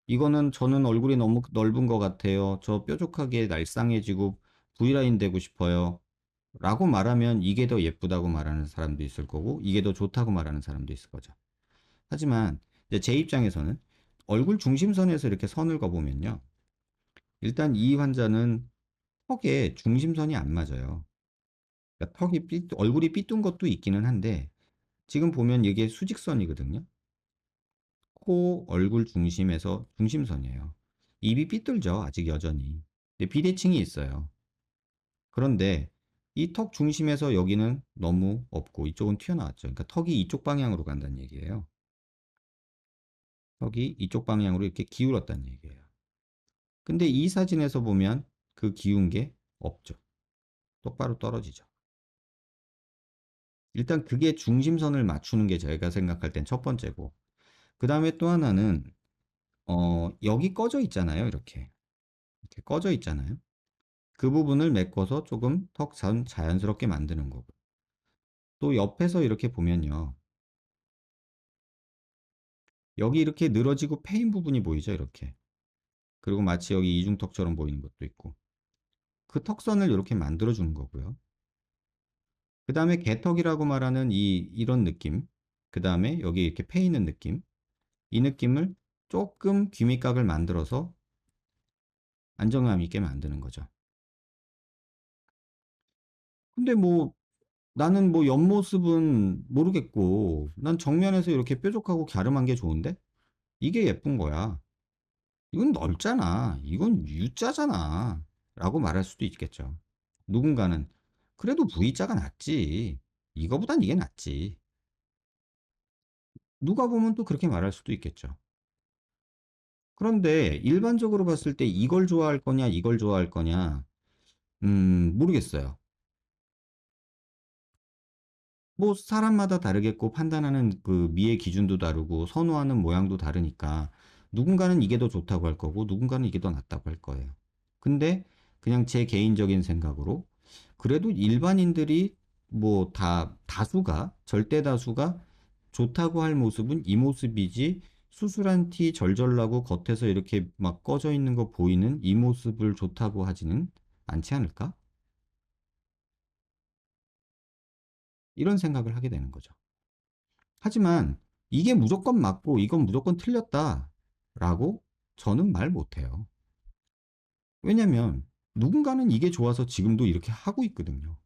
이거는 저는 얼굴이 너무 넓은 것 같아요. 저 뾰족하게 날쌍해지고 V라인 되고 싶어요. 라고 말하면 이게 더 예쁘다고 말하는 사람도 있을 거고 이게 더 좋다고 말하는 사람도 있을 거죠. 하지만 이제 제 입장에서는 얼굴 중심선에서 이렇게 선을 그어보면요. 일단 이 환자는 턱에 중심선이 안 맞아요. 그러니까 얼굴이 삐뚤 것도 있기는 한데 지금 보면 이게 수직선이거든요. 코, 얼굴 중심에서 중심선이에요. 입이 삐뚤죠. 아직 여전히. 근데 비대칭이 있어요. 그런데 이 턱 중심에서 여기는 너무 없고 이쪽은 튀어나왔죠. 그러니까 턱이 이쪽 방향으로 간다는 얘기예요. 턱이 이쪽 방향으로 이렇게 기울었다는 얘기예요. 근데 이 사진에서 보면 그 기운 게 없죠. 똑바로 떨어지죠. 일단 그게 중심선을 맞추는 게 제가 생각할 땐 첫 번째고 그 다음에 또 하나는 여기 꺼져 있잖아요. 이렇게 꺼져 있잖아요. 그 부분을 메꿔서 조금 턱 자연스럽게 만드는 거고 또 옆에서 이렇게 보면요. 여기 이렇게 늘어지고 패인 부분이 보이죠. 이렇게. 그리고 마치 여기 이중턱처럼 보이는 것도 있고 그 턱선을 이렇게 만들어 주는 거고요. 그 다음에 개턱이라고 말하는 이런 느낌, 그 다음에 여기 이렇게 패 있는 느낌, 이 느낌을 조금 귀밑각을 만들어서 안정감 있게 만드는 거죠. 근데 뭐 나는 뭐 옆모습은 모르겠고 난 정면에서 이렇게 뾰족하고 갸름한 게 좋은데 이게 예쁜 거야. 이건 넓잖아. 이건 U자잖아. 라고 말할 수도 있겠죠. 누군가는 그래도 V자가 낫지. 이거보단 이게 낫지. 누가 보면 또 그렇게 말할 수도 있겠죠. 그런데 일반적으로 봤을 때 이걸 좋아할 거냐, 이걸 좋아할 거냐, 모르겠어요. 뭐 사람마다 다르겠고 판단하는 그 미의 기준도 다르고 선호하는 모양도 다르니까 누군가는 이게 더 좋다고 할 거고 누군가는 이게 더 낫다고 할 거예요. 근데 그냥 제 개인적인 생각으로 그래도 일반인들이 뭐 다수가 절대 다수가 좋다고 할 모습은 이 모습이지 수술한 티 절절 나고 겉에서 이렇게 막 꺼져 있는 거 보이는 이 모습을 좋다고 하지는 않지 않을까? 이런 생각을 하게 되는 거죠. 하지만 이게 무조건 맞고 이건 무조건 틀렸다라고 저는 말 못해요. 왜냐면 누군가는 이게 좋아서 지금도 이렇게 하고 있거든요.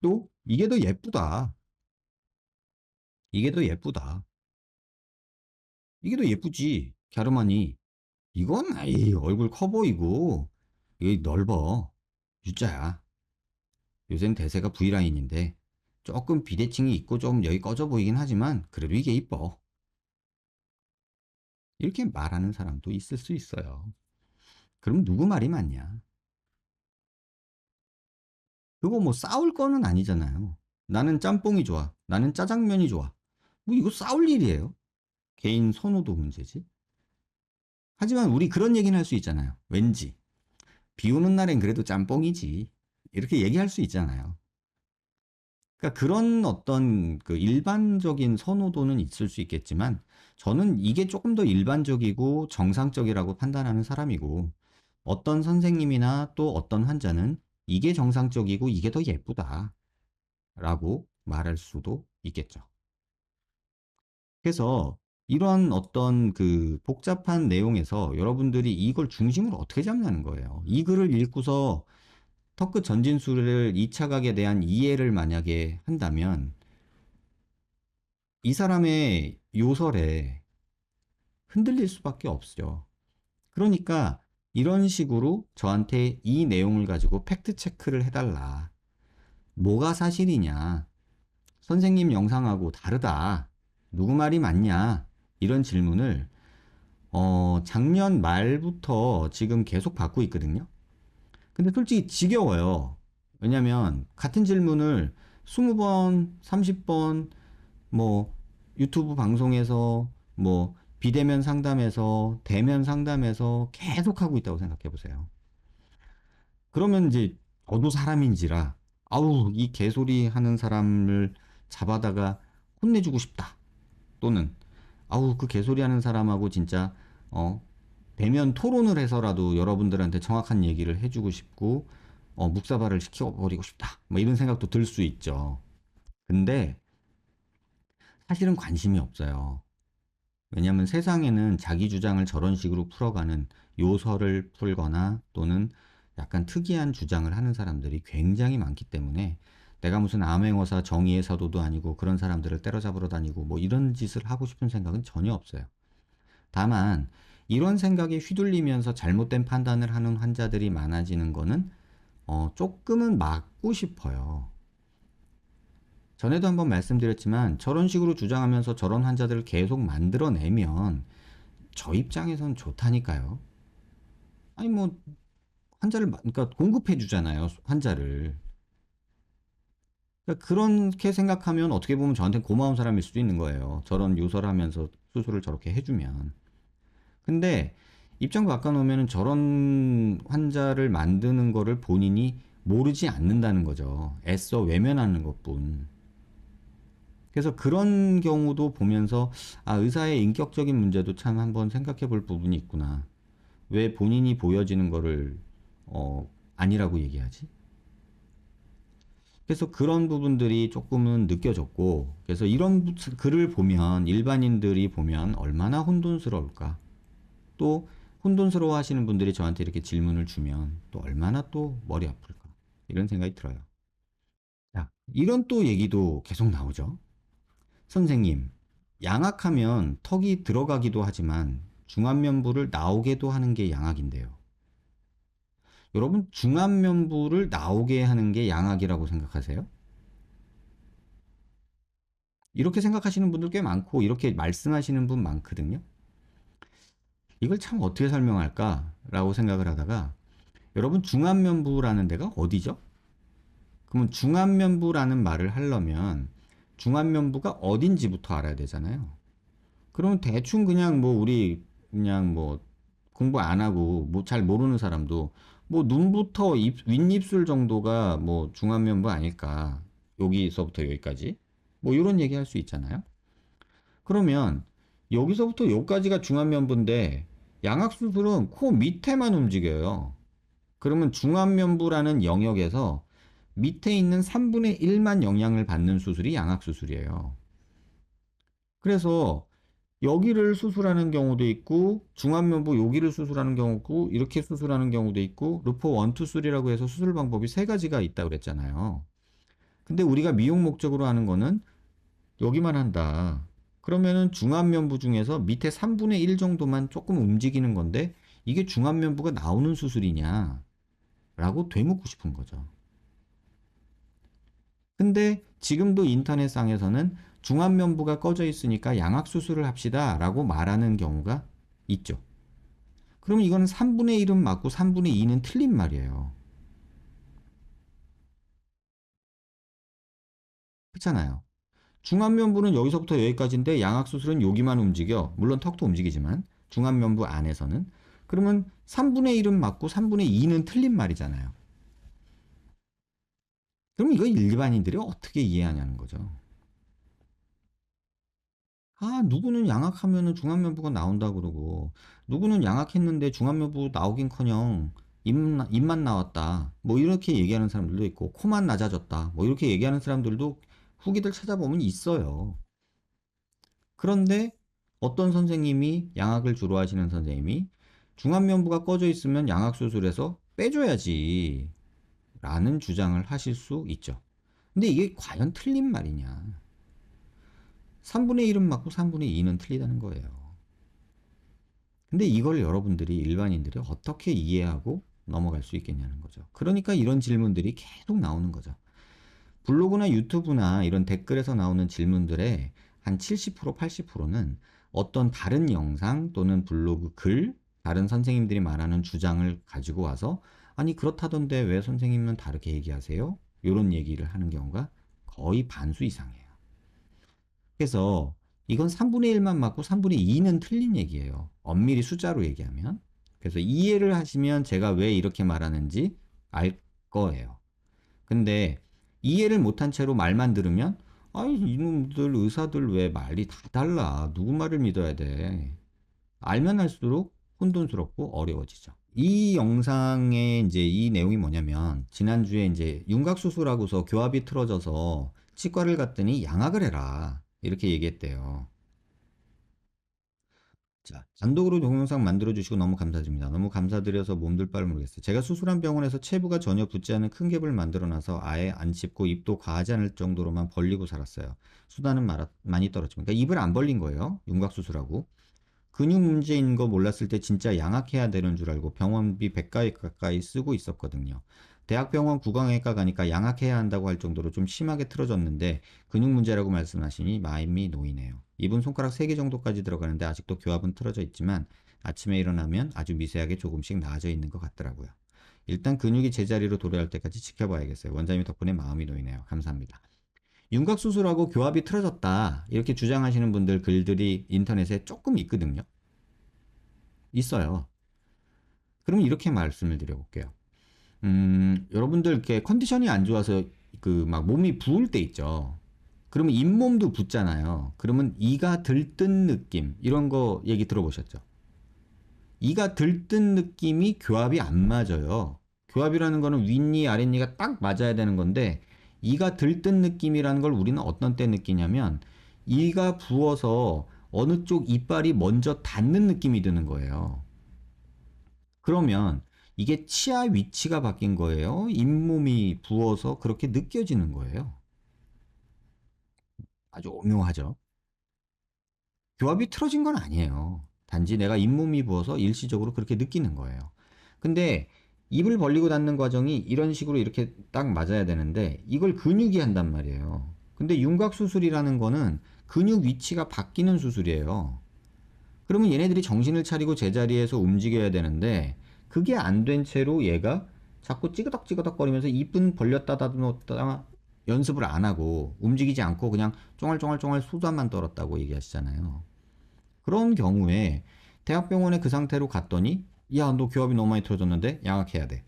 또 이게 더 예쁘다. 이게 더 예쁘다. 이게 더 예쁘지. 갸르마니. 이건 아이 얼굴 커 보이고 이게 넓어. U자야. 요새는 대세가 V라인인데 조금 비대칭이 있고 좀 여기 꺼져 보이긴 하지만 그래도 이게 이뻐. 이렇게 말하는 사람도 있을 수 있어요. 그럼 누구 말이 맞냐? 그거 뭐 싸울 거는 아니잖아요. 나는 짬뽕이 좋아. 나는 짜장면이 좋아. 뭐 이거 싸울 일이에요. 개인 선호도 문제지. 하지만 우리 그런 얘기는 할 수 있잖아요. 왠지 비 오는 날엔 그래도 짬뽕이지. 이렇게 얘기할 수 있잖아요. 그러니까 그런 어떤 그 일반적인 선호도는 있을 수 있겠지만 저는 이게 조금 더 일반적이고 정상적이라고 판단하는 사람이고 어떤 선생님이나 또 어떤 환자는 이게 정상적이고 이게 더 예쁘다. 라고 말할 수도 있겠죠. 그래서 이런 어떤 그 복잡한 내용에서 여러분들이 이걸 중심으로 어떻게 잡냐는 거예요. 이 글을 읽고서 턱끝 전진술을 2차 각에 대한 이해를 만약에 한다면 이 사람의 요설에 흔들릴 수밖에 없죠. 그러니까 이런 식으로 저한테 이 내용을 가지고 팩트 체크를 해달라. 뭐가 사실이냐? 선생님 영상하고 다르다. 누구 말이 맞냐? 이런 질문을 작년 말부터 지금 계속 받고 있거든요. 근데 솔직히 지겨워요. 왜냐면 같은 질문을 20번, 30번 뭐 유튜브 방송에서 뭐 비대면 상담에서 대면 상담에서 계속 하고 있다고 생각해 보세요. 그러면 이제 저도 사람인지라 아우 이 개소리 하는 사람을 잡아다가 혼내주고 싶다. 또는 아우 그 개소리 하는 사람하고 진짜 어 대면 토론을 해서라도 여러분들한테 정확한 얘기를 해주고 싶고 묵사발을 시켜버리고 싶다. 뭐 이런 생각도 들 수 있죠. 근데 사실은 관심이 없어요. 왜냐하면 세상에는 자기 주장을 저런 식으로 풀어가는 요설을 풀거나 또는 약간 특이한 주장을 하는 사람들이 굉장히 많기 때문에 내가 무슨 암행어사 정의의 사도도 아니고 그런 사람들을 때려잡으러 다니고 뭐 이런 짓을 하고 싶은 생각은 전혀 없어요. 다만 이런 생각에 휘둘리면서 잘못된 판단을 하는 환자들이 많아지는 거는 조금은 막고 싶어요. 전에도 한번 말씀드렸지만 저런 식으로 주장하면서 저런 환자들을 계속 만들어내면 저 입장에선 좋다니까요. 아니 뭐 환자를 그러니까 공급해 주잖아요. 환자를. 그러니까 그렇게 생각하면 어떻게 보면 저한테 고마운 사람일 수도 있는 거예요. 저런 요설하면서 수술을 저렇게 해주면. 근데 입장 바꿔놓으면 저런 환자를 만드는 거를 본인이 모르지 않는다는 거죠. 애써 외면하는 것뿐. 그래서 그런 경우도 보면서 아, 의사의 인격적인 문제도 참 한번 생각해 볼 부분이 있구나. 왜 본인이 보여지는 거를 아니라고 얘기하지? 그래서 그런 부분들이 조금은 느껴졌고, 그래서 이런 글을 보면, 일반인들이 보면 얼마나 혼돈스러울까. 또 혼돈스러워 하시는 분들이 저한테 이렇게 질문을 주면 또 얼마나 또 머리 아플까. 이런 생각이 들어요. 자, 이런 또 얘기도 계속 나오죠. 선생님, 양악하면 턱이 들어가기도 하지만 중안면부를 나오게도 하는 게 양악인데요. 여러분, 중안면부를 나오게 하는 게 양악이라고 생각하세요? 이렇게 생각하시는 분들 꽤 많고 이렇게 말씀하시는 분 많거든요. 이걸 참 어떻게 설명할까라고 생각을 하다가, 여러분, 중안면부라는 데가 어디죠? 그러면 중안면부라는 말을 하려면 중안면부가 어딘지부터 알아야 되잖아요. 그러면 대충 그냥 뭐 우리 그냥 뭐 공부 안 하고 뭐 잘 모르는 사람도 뭐 눈부터 윗입술 정도가 뭐 중안면부 아닐까. 여기서부터 여기까지. 뭐 이런 얘기 할 수 있잖아요. 그러면 여기서부터 여기까지가 중안면부인데 양악수술은 코 밑에만 움직여요. 그러면 중안면부라는 영역에서 밑에 있는 3분의 1만 영향을 받는 수술이 양악수술이에요. 그래서 여기를 수술하는 경우도 있고 중안면부 여기를 수술하는 경우도 있고 이렇게 수술하는 경우도 있고 루포 1, 2, 3라고 해서 수술 방법이 세 가지가 있다고 그랬잖아요. 근데 우리가 미용 목적으로 하는 거는 여기만 한다. 그러면은 중안면부 중에서 밑에 3분의 1 정도만 조금 움직이는 건데 이게 중안면부가 나오는 수술이냐? 라고 되묻고 싶은 거죠. 근데 지금도 인터넷상에서는 중안면부가 꺼져 있으니까 양악수술을 합시다 라고 말하는 경우가 있죠. 그럼 이거는 3분의 1은 맞고 3분의 2는 틀린 말이에요. 그렇잖아요. 중안면부는 여기서부터 여기까지인데 양악수술은 여기만 움직여. 물론 턱도 움직이지만 중안면부 안에서는. 그러면 3분의 1은 맞고 3분의 2는 틀린 말이잖아요. 그럼 이거 일반인들이 어떻게 이해하냐는 거죠. 아, 누구는 양악하면은 중안면부가 나온다 그러고, 누구는 양악했는데 중안면부 나오긴커녕 입만 나왔다. 뭐 이렇게 얘기하는 사람들도 있고, 코만 낮아졌다. 뭐 이렇게 얘기하는 사람들도 후기들 찾아보면 있어요. 그런데 어떤 선생님이, 양악을 주로 하시는 선생님이 중안면부가 꺼져 있으면 양악 수술해서 빼줘야지 라는 주장을 하실 수 있죠. 근데 이게 과연 틀린 말이냐? 3분의 1은 맞고 3분의 2는 틀리다는 거예요. 근데 이걸 여러분들이, 일반인들이 어떻게 이해하고 넘어갈 수 있겠냐는 거죠. 그러니까 이런 질문들이 계속 나오는 거죠. 블로그나 유튜브나 이런 댓글에서 나오는 질문들의 한 70%, 80%는 어떤 다른 영상 또는 블로그 글, 다른 선생님들이 말하는 주장을 가지고 와서, 아니 그렇다던데 왜 선생님은 다르게 얘기하세요? 이런 얘기를 하는 경우가 거의 반수 이상이에요. 그래서 이건 3분의 1만 맞고 3분의 2는 틀린 얘기예요. 엄밀히 숫자로 얘기하면. 그래서 이해를 하시면 제가 왜 이렇게 말하는지 알 거예요. 근데 이해를 못한 채로 말만 들으면, 아이 이놈들 의사들 왜 말이 다 달라. 누구 말을 믿어야 돼. 알면 할수록 혼돈스럽고 어려워지죠. 이 영상의 이제 이 내용이 뭐냐면, 지난주에 이제 윤곽수술하고서 교합이 틀어져서 치과를 갔더니 양악을 해라 이렇게 얘기했대요. 자, 단독으로 동영상 만들어주시고 너무 감사드립니다. 너무 감사드려서 몸둘 바를 모르겠어요. 제가 수술한 병원에서 체부가 전혀 붙지 않은 큰 갭을 만들어놔서 아예 안 씹고 입도 과하지 않을 정도로만 벌리고 살았어요. 수다는 많이 떨었지만, 그러니까 입을 안 벌린 거예요. 윤곽수술하고. 근육 문제인 거 몰랐을 때 진짜 양악해야 되는 줄 알고 병원비 100가입 가까이 쓰고 있었거든요. 대학병원 구강외과 가니까 양악해야 한다고 할 정도로 좀 심하게 틀어졌는데 근육 문제라고 말씀하시니 마음이 놓이네요. 입은 손가락 3개 정도까지 들어가는데 아직도 교합은 틀어져 있지만 아침에 일어나면 아주 미세하게 조금씩 나아져 있는 것 같더라고요. 일단 근육이 제자리로 돌아올 때까지 지켜봐야겠어요. 원장님 덕분에 마음이 놓이네요. 감사합니다. 윤곽수술하고 교합이 틀어졌다 이렇게 주장하시는 분들 글들이 인터넷에 조금 있거든요. 있어요. 그럼 이렇게 말씀을 드려볼게요. 여러분들 이렇게 컨디션이 안 좋아서 그 막 몸이 부을 때 있죠. 그러면 잇몸도 붓잖아요. 그러면 이가 들뜬 느낌 이런 거 얘기 들어보셨죠? 이가 들뜬 느낌이 교합이 안 맞아요. 교합이라는 거는 윗니 아랫니가 딱 맞아야 되는 건데 이가 들뜬 느낌이라는 걸 우리는 어떤 때 느끼냐면 이가 부어서 어느 쪽 이빨이 먼저 닿는 느낌이 드는 거예요. 그러면 이게 치아 위치가 바뀐 거예요? 잇몸이 부어서 그렇게 느껴지는 거예요. 아주 오묘하죠. 교합이 틀어진 건 아니에요. 단지 내가 잇몸이 부어서 일시적으로 그렇게 느끼는 거예요. 근데 입을 벌리고 닫는 과정이 이런 식으로 이렇게 딱 맞아야 되는데 이걸 근육이 한단 말이에요. 근데 윤곽 수술이라는 거는 근육 위치가 바뀌는 수술이에요. 그러면 얘네들이 정신을 차리고 제자리에서 움직여야 되는데 그게 안 된 채로 얘가 자꾸 찌그덕찌그덕 거리면서 입은 벌렸다 닫았다 연습을 안 하고 움직이지 않고 그냥 쫑알쫑알쫑알 수다만 떨었다고 얘기하시잖아요. 그런 경우에 대학병원에 그 상태로 갔더니 야, 너 교합이 너무 많이 틀어졌는데 양악해야 돼.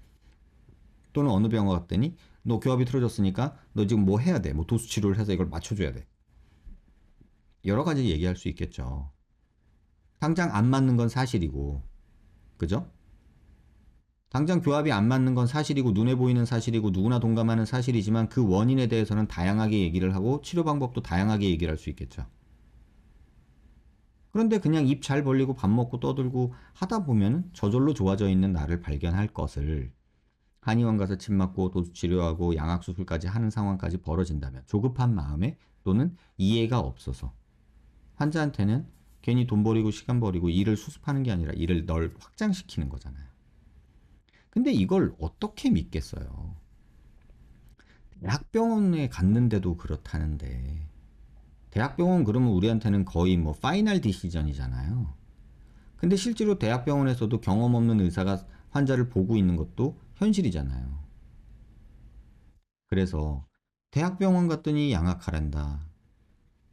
또는 어느 병원 갔더니 너 교합이 틀어졌으니까 너 지금 뭐 해야 돼. 뭐 도수 치료를 해서 이걸 맞춰줘야 돼. 여러 가지 얘기할 수 있겠죠. 당장 안 맞는 건 사실이고, 그죠? 당장 교합이 안 맞는 건 사실이고 눈에 보이는 사실이고 누구나 동감하는 사실이지만 그 원인에 대해서는 다양하게 얘기를 하고 치료 방법도 다양하게 얘기를 할 수 있겠죠. 그런데 그냥 입 잘 벌리고 밥 먹고 떠들고 하다 보면 저절로 좋아져 있는 나를 발견할 것을 한의원 가서 침 맞고 도수 치료하고 양악 수술까지 하는 상황까지 벌어진다면 조급한 마음에 또는 이해가 없어서 환자한테는 괜히 돈 버리고 시간 버리고 일을 수습하는 게 아니라 일을 널 확장시키는 거잖아요. 근데 이걸 어떻게 믿겠어요? 대학병원에 갔는데도 그렇다는데 대학병원 그러면 우리한테는 거의 뭐 파이널 디시전이잖아요. 근데 실제로 대학병원에서도 경험 없는 의사가 환자를 보고 있는 것도 현실이잖아요. 그래서 대학병원 갔더니 양악하란다.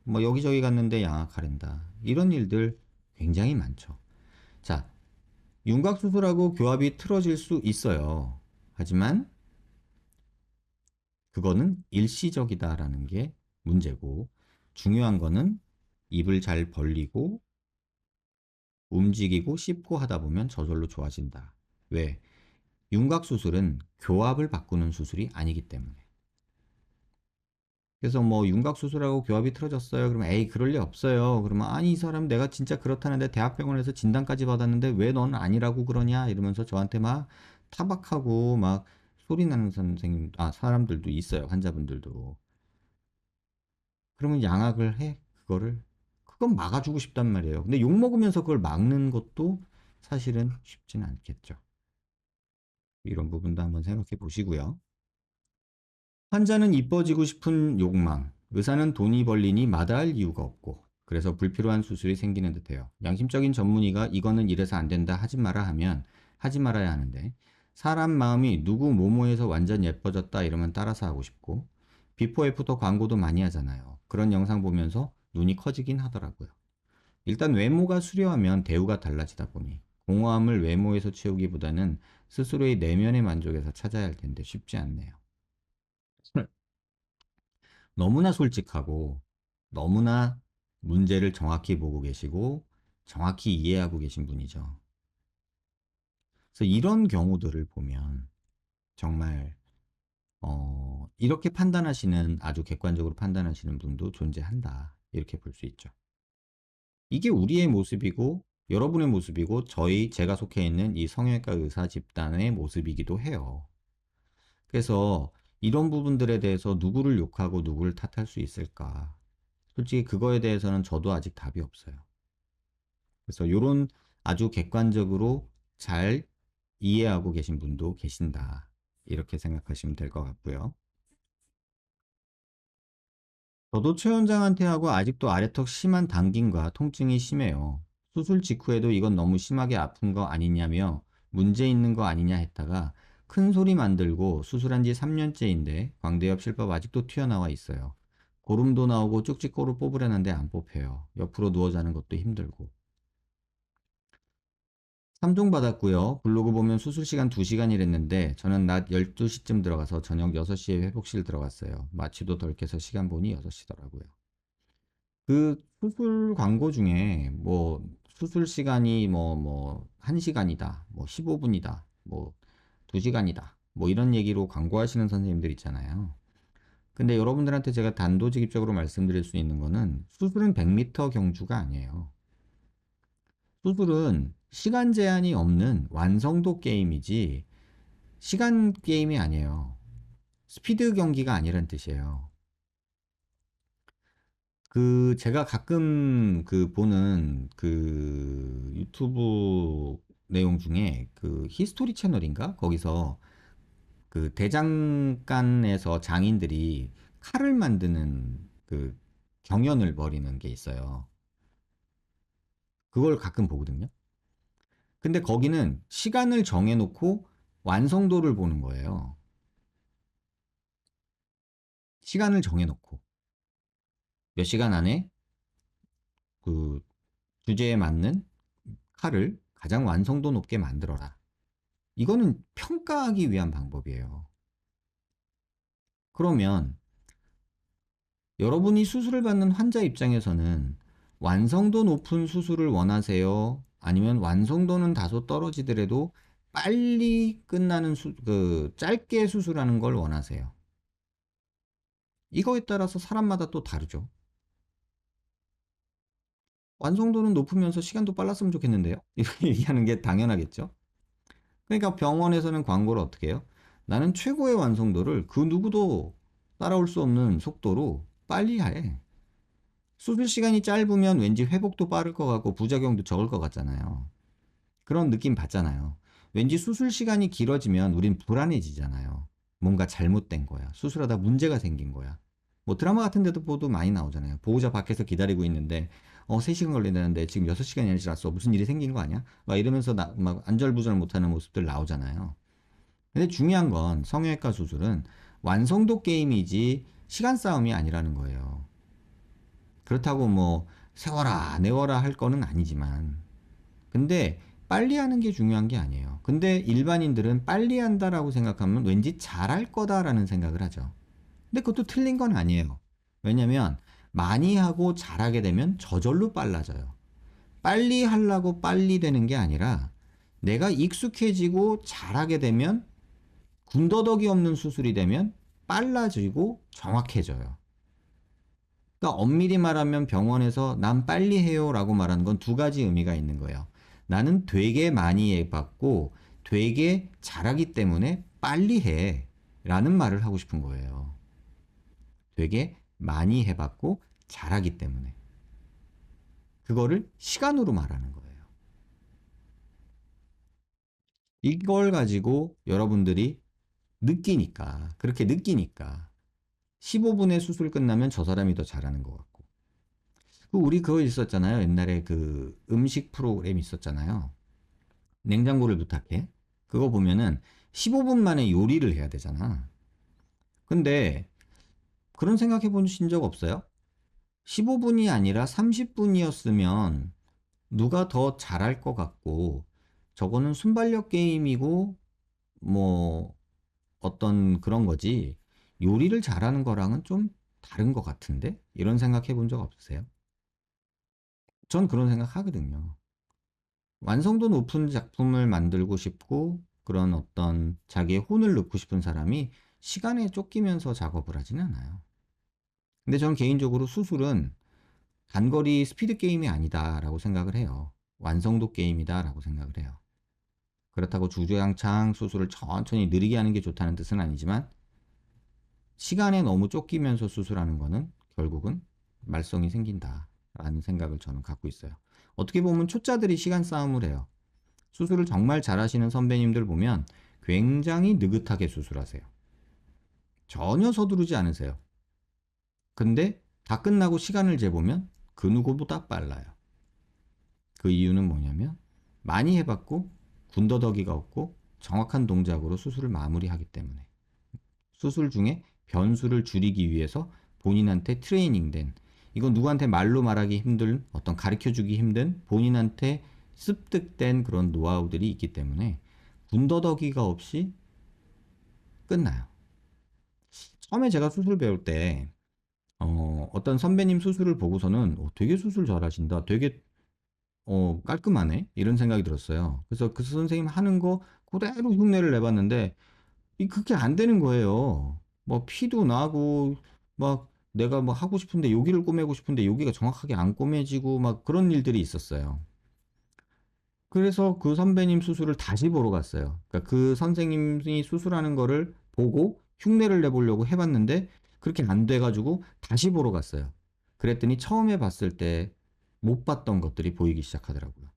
뭐 여기저기 갔는데 양악하란다. 이런 일들 굉장히 많죠. 자, 윤곽수술하고 교합이 틀어질 수 있어요. 하지만 그거는 일시적이다라는 게 문제고 중요한 거는 입을 잘 벌리고 움직이고 씹고 하다 보면 저절로 좋아진다. 왜? 윤곽수술은 교합을 바꾸는 수술이 아니기 때문에. 그래서 뭐 윤곽수술하고 교합이 틀어졌어요. 그러면 에이 그럴 리 없어요. 그러면 아니 이 사람 내가 진짜 그렇다는데 대학병원에서 진단까지 받았는데 왜 넌 아니라고 그러냐 이러면서 저한테 막 타박하고 막 소리 나는 선생님 사람들도 있어요. 환자분들도. 그러면 양악을 해 그거를 그건 막아주고 싶단 말이에요. 근데 욕 먹으면서 그걸 막는 것도 사실은 쉽지는 않겠죠. 이런 부분도 한번 생각해 보시고요. 환자는 이뻐지고 싶은 욕망, 의사는 돈이 벌리니 마다할 이유가 없고, 그래서 불필요한 수술이 생기는 듯해요. 양심적인 전문의가 이거는 이래서 안 된다 하지 마라 하면 하지 말아야 하는데, 사람 마음이 누구 모모에서 완전 예뻐졌다 이러면 따라서 하고 싶고, 비포 애프터 광고도 많이 하잖아요. 그런 영상 보면서 눈이 커지긴 하더라고요. 일단 외모가 수려하면 대우가 달라지다 보니 공허함을 외모에서 채우기보다는 스스로의 내면의 만족에서 찾아야 할 텐데 쉽지 않네요. 너무나 솔직하고 너무나 문제를 정확히 보고 계시고 정확히 이해하고 계신 분이죠. 그래서 이런 경우들을 보면 정말 이렇게 판단하시는 아주 객관적으로 판단하시는 분도 존재한다. 이렇게 볼 수 있죠. 이게 우리의 모습이고 여러분의 모습이고 제가 속해 있는 이 성형외과 의사 집단의 모습이기도 해요. 그래서 이런 부분들에 대해서 누구를 욕하고 누구를 탓할 수 있을까? 솔직히 그거에 대해서는 저도 아직 답이 없어요. 그래서 이런 아주 객관적으로 잘 이해하고 계신 분도 계신다. 이렇게 생각하시면 될 것 같고요. 저도 최 원장한테 하고 아직도 아래턱 심한 당김과 통증이 심해요. 수술 직후에도 이건 너무 심하게 아픈 거 아니냐며 문제 있는 거 아니냐 했다가 큰 소리 만들고 수술한 지 3년째인데 광대엽 실밥 아직도 튀어나와 있어요. 고름도 나오고 쭉직고를 뽑으려는데 안 뽑혀요. 옆으로 누워 자는 것도 힘들고. 3종 받았고요. 블로그 보면 수술 시간 2시간이랬는데 저는 낮 12시쯤 들어가서 저녁 6시에 회복실 들어갔어요. 마취도 덜 깨서 시간 보니 6시더라고요. 그 수술 광고 중에 뭐 수술 시간이 뭐 1시간이다. 뭐 15분이다. 뭐 2시간이다. 뭐 이런 얘기로 광고하시는 선생님들 있잖아요. 근데 여러분들한테 제가 단도직입적으로 말씀드릴 수 있는 거는 수술은 100m 경주가 아니에요. 수술은 시간 제한이 없는 완성도 게임이지 시간 게임이 아니에요. 스피드 경기가 아니란 뜻이에요. 그 제가 가끔 그 보는 그 유튜브 내용 중에 그 히스토리 채널인가? 거기서 그 대장간에서 장인들이 칼을 만드는 그 경연을 벌이는 게 있어요. 그걸 가끔 보거든요. 근데 거기는 시간을 정해놓고 완성도를 보는 거예요. 시간을 정해놓고 몇 시간 안에 그 주제에 맞는 칼을 가장 완성도 높게 만들어라. 이거는 평가하기 위한 방법이에요. 그러면 여러분이 수술을 받는 환자 입장에서는 완성도 높은 수술을 원하세요? 아니면 완성도는 다소 떨어지더라도 빨리 끝나는 짧게 수술하는 걸 원하세요? 이거에 따라서 사람마다 또 다르죠. 완성도는 높으면서 시간도 빨랐으면 좋겠는데요? 이렇게 얘기하는 게 당연하겠죠? 그러니까 병원에서는 광고를 어떻게 해요? 나는 최고의 완성도를 그 누구도 따라올 수 없는 속도로 빨리 해. 수술 시간이 짧으면 왠지 회복도 빠를 것 같고 부작용도 적을 것 같잖아요. 그런 느낌 받잖아요. 왠지 수술 시간이 길어지면 우린 불안해지잖아요. 뭔가 잘못된 거야. 수술하다 문제가 생긴 거야. 뭐 드라마 같은 데도 보도 많이 나오잖아요. 보호자 밖에서 기다리고 있는데 3시간 걸린다는데 지금 6시간이 지났어. 무슨 일이 생긴 거 아니야? 막 이러면서 막 안절부절 못하는 모습들 나오잖아요. 근데 중요한 건 성형외과 수술은 완성도 게임이지 시간 싸움이 아니라는 거예요. 그렇다고 뭐 세워라 내워라 할 거는 아니지만 근데 빨리 하는 게 중요한 게 아니에요. 근데 일반인들은 빨리 한다라고 생각하면 왠지 잘할 거다라는 생각을 하죠. 근데 그것도 틀린 건 아니에요. 왜냐면 많이 하고 잘하게 되면 저절로 빨라져요. 빨리 하려고 빨리 되는 게 아니라 내가 익숙해지고 잘하게 되면 군더더기 없는 수술이 되면 빨라지고 정확해져요. 그러니까 엄밀히 말하면 병원에서 난 빨리 해요 라고 말하는 건 두 가지 의미가 있는 거예요. 나는 되게 많이 해봤고 되게 잘하기 때문에 빨리 해 라는 말을 하고 싶은 거예요. 되게 많이 해봤고 잘하기 때문에. 그거를 시간으로 말하는 거예요. 이걸 가지고 여러분들이 느끼니까, 그렇게 느끼니까 15분에 수술 끝나면 저 사람이 더 잘하는 것 같고. 우리 그거 있었잖아요. 옛날에 그 음식 프로그램 있었잖아요. 냉장고를 부탁해. 그거 보면은 15분 만에 요리를 해야 되잖아. 근데 그런 생각해 보신 적 없어요? 15분이 아니라 30분이었으면 누가 더 잘할 것 같고, 저거는 순발력 게임이고, 뭐, 어떤 그런 거지. 요리를 잘하는 거랑은 좀 다른 것 같은데? 이런 생각해 본 적 없으세요? 전 그런 생각 하거든요. 완성도 높은 작품을 만들고 싶고 그런 어떤 자기의 혼을 넣고 싶은 사람이 시간에 쫓기면서 작업을 하진 않아요. 근데 저는 개인적으로 수술은 단거리 스피드 게임이 아니다라고 생각을 해요. 완성도 게임이다라고 생각을 해요. 그렇다고 주구장창 수술을 천천히 느리게 하는 게 좋다는 뜻은 아니지만 시간에 너무 쫓기면서 수술하는 거는 결국은 말썽이 생긴다라는 생각을 저는 갖고 있어요. 어떻게 보면 초짜들이 시간 싸움을 해요. 수술을 정말 잘하시는 선배님들 보면 굉장히 느긋하게 수술하세요. 전혀 서두르지 않으세요. 근데 다 끝나고 시간을 재보면 그 누구보다 빨라요. 그 이유는 뭐냐면 많이 해봤고 군더더기가 없고 정확한 동작으로 수술을 마무리하기 때문에. 수술 중에 변수를 줄이기 위해서 본인한테 트레이닝된, 이건 누구한테 말로 말하기 힘든, 어떤 가르쳐주기 힘든 본인한테 습득된 그런 노하우들이 있기 때문에 군더더기가 없이 끝나요. 처음에 제가 수술 배울 때 어떤 선배님 수술을 보고서는 되게 수술 잘하신다, 되게 깔끔하네 이런 생각이 들었어요. 그래서 그 선생님 하는 거 그대로 흉내를 내봤는데 그게 안 되는 거예요. 뭐 피도 나고 막 내가 뭐 하고 싶은데 여기를 꼬매고 싶은데 여기가 정확하게 안 꼬매지고 막 그런 일들이 있었어요. 그래서 그 선배님 수술을 다시 보러 갔어요. 그러니까 그 선생님이 수술하는 거를 보고 흉내를 내보려고 해봤는데 그렇게 안 돼가지고 다시 보러 갔어요. 그랬더니 처음에 봤을 때 못 봤던 것들이 보이기 시작하더라고요.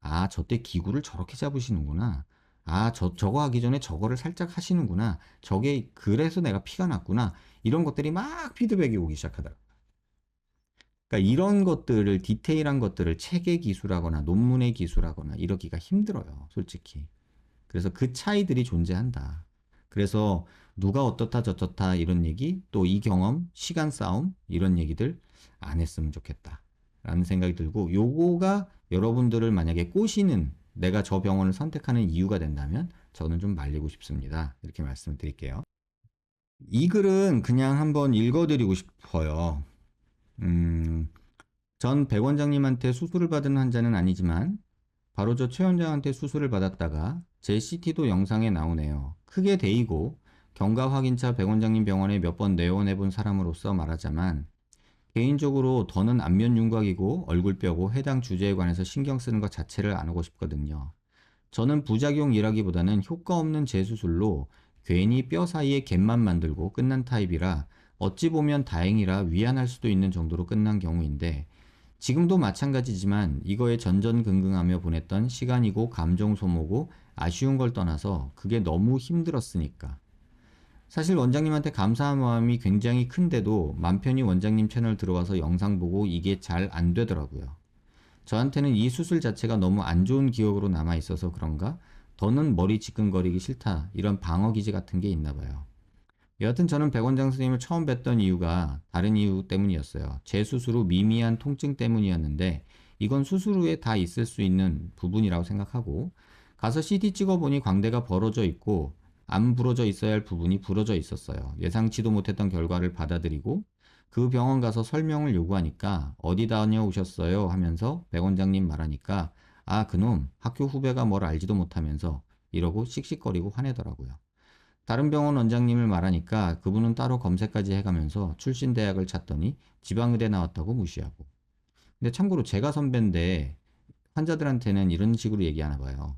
아, 저때 기구를 저렇게 잡으시는구나. 아, 저거 하기 전에 저거를 살짝 하시는구나. 저게 그래서 내가 피가 났구나. 이런 것들이 막 피드백이 오기 시작하더라고요. 그러니까 이런 것들을 디테일한 것들을 책에 기술하거나 논문에 기술하거나 이러기가 힘들어요, 솔직히. 그래서 그 차이들이 존재한다. 그래서 누가 어떻다 저떻다 이런 얘기, 또 이 경험, 시간 싸움 이런 얘기들 안 했으면 좋겠다. 라는 생각이 들고 요거가 여러분들을 만약에 꼬시는 내가 저 병원을 선택하는 이유가 된다면 저는 좀 말리고 싶습니다. 이렇게 말씀을 드릴게요. 이 글은 그냥 한번 읽어드리고 싶어요. 음, 전 백 원장님한테 수술을 받은 환자는 아니지만 바로 저 최 원장한테 수술을 받았다가 제 CT도 영상에 나오네요. 크게 데이고 경과 확인차 백 원장님 병원에 몇 번 내원해 본 사람으로서 말하자만 개인적으로 더는 안면 윤곽이고 얼굴뼈고 해당 주제에 관해서 신경 쓰는 것 자체를 안 하고 싶거든요. 저는 부작용이라기보다는 효과 없는 재수술로 괜히 뼈 사이에 갭만 만들고 끝난 타입이라 어찌 보면 다행이라 위안할 수도 있는 정도로 끝난 경우인데 지금도 마찬가지지만 이거에 전전긍긍하며 보냈던 시간이고 감정 소모고 아쉬운 걸 떠나서 그게 너무 힘들었으니까. 사실 원장님한테 감사한 마음이 굉장히 큰데도 맘 편히 원장님 채널 들어와서 영상 보고 이게 잘 안 되더라고요. 저한테는 이 수술 자체가 너무 안 좋은 기억으로 남아 있어서 그런가? 더는 머리 지끈거리기 싫다. 이런 방어 기제 같은 게 있나 봐요. 여하튼 저는 백원장 선생님을 처음 뵀던 이유가 다른 이유 때문이었어요. 제 수술 후 미미한 통증 때문이었는데 이건 수술 후에 다 있을 수 있는 부분이라고 생각하고 가서 CT 찍어보니 광대가 벌어져 있고 안 부러져 있어야 할 부분이 부러져 있었어요. 예상치도 못했던 결과를 받아들이고 그 병원 가서 설명을 요구하니까 어디 다녀오셨어요 하면서 백원장님 말하니까 아 그놈 학교 후배가 뭘 알지도 못하면서 이러고 씩씩거리고 화내더라고요. 다른 병원 원장님을 말하니까 그분은 따로 검색까지 해가면서 출신 대학을 찾더니 지방의대 나왔다고 무시하고. 근데 참고로 제가 선배인데 환자들한테는 이런 식으로 얘기하나 봐요.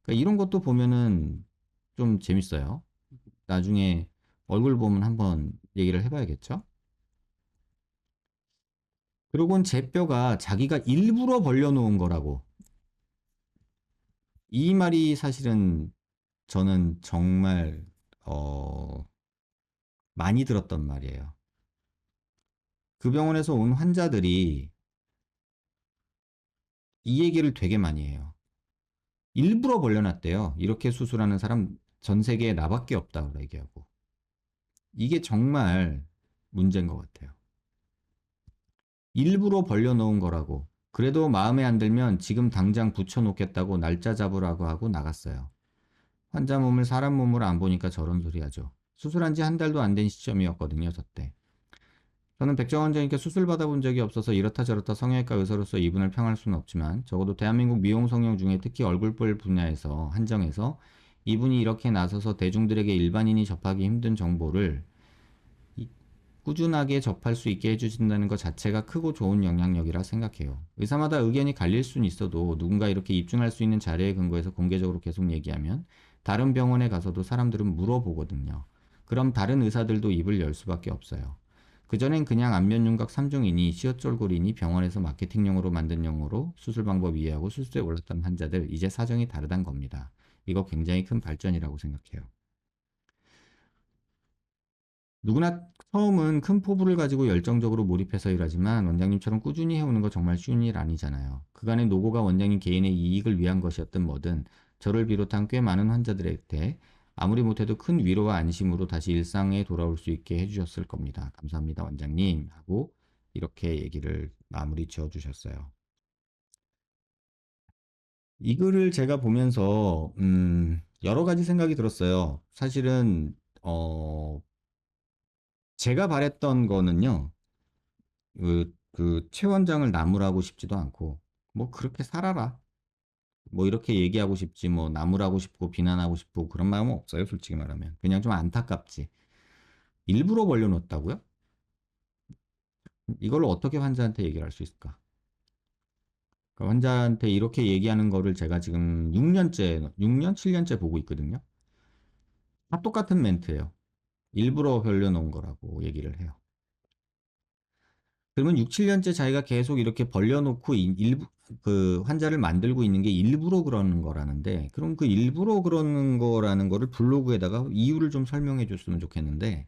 그러니까 이런 것도 보면은 좀 재밌어요. 나중에 얼굴 보면 한번 얘기를 해봐야겠죠? 그리고는 제 뼈가 자기가 일부러 벌려놓은 거라고. 이 말이 사실은 저는 정말 어, 많이 들었던 말이에요. 그 병원에서 온 환자들이 이 얘기를 되게 많이 해요. 일부러 벌려놨대요. 이렇게 수술하는 사람 전 세계에 나밖에 없다고 얘기하고. 이게 정말 문제인 것 같아요. 일부러 벌려놓은 거라고. 그래도 마음에 안 들면 지금 당장 붙여놓겠다고 날짜 잡으라고 하고 나갔어요. 환자 몸을 사람 몸으로 안 보니까 저런 소리 하죠. 수술한 지 한 달도 안 된 시점이었거든요, 저 때. 저는 백정 원장님께 수술 받아본 적이 없어서 이렇다 저렇다 성형외과 의사로서 이분을 평할 수는 없지만 적어도 대한민국 미용 성형 중에 특히 얼굴볼 분야에서 한정해서 이분이 이렇게 나서서 대중들에게 일반인이 접하기 힘든 정보를 꾸준하게 접할 수 있게 해주신다는 것 자체가 크고 좋은 영향력이라 생각해요. 의사마다 의견이 갈릴 수는 있어도 누군가 이렇게 입증할 수 있는 자료에 근거해서 공개적으로 계속 얘기하면 다른 병원에 가서도 사람들은 물어보거든요. 그럼 다른 의사들도 입을 열 수밖에 없어요. 그전엔 그냥 안면윤곽 3종이니 시어쫄골이니 병원에서 마케팅용으로 만든 용어로 수술 방법 이해하고 수술에 올랐던 환자들 이제 사정이 다르단 겁니다. 이거 굉장히 큰 발전이라고 생각해요. 누구나 처음은 큰 포부를 가지고 열정적으로 몰입해서 일하지만 원장님처럼 꾸준히 해오는 거 정말 쉬운 일 아니잖아요. 그간의 노고가 원장님 개인의 이익을 위한 것이었든 뭐든 저를 비롯한 꽤 많은 환자들에게 아무리 못해도 큰 위로와 안심으로 다시 일상에 돌아올 수 있게 해주셨을 겁니다. 감사합니다, 원장님. 하고 이렇게 얘기를 마무리 지어주셨어요. 이 글을 제가 보면서 여러 가지 생각이 들었어요. 사실은 제가 바랬던 거는요. 최 원장을 나무라고 싶지도 않고, 뭐, 그렇게 살아라. 뭐, 이렇게 얘기하고 싶지, 뭐, 나무라고 싶고, 비난하고 싶고, 그런 마음은 없어요, 솔직히 말하면. 그냥 좀 안타깝지. 일부러 벌려놓았다고요? 이걸로 어떻게 환자한테 얘기를 할 수 있을까? 그러니까 환자한테 이렇게 얘기하는 거를 제가 지금 6년, 7년째 보고 있거든요. 다 똑같은 멘트예요. 일부러 벌려놓은 거라고 얘기를 해요. 그러면 6, 7년째 자기가 계속 이렇게 벌려놓고 일부, 그 환자를 만들고 있는 게 일부러 그러는 거라는데, 그럼 그 일부러 그러는 거라는 거를 블로그에다가 이유를 좀 설명해 줬으면 좋겠는데,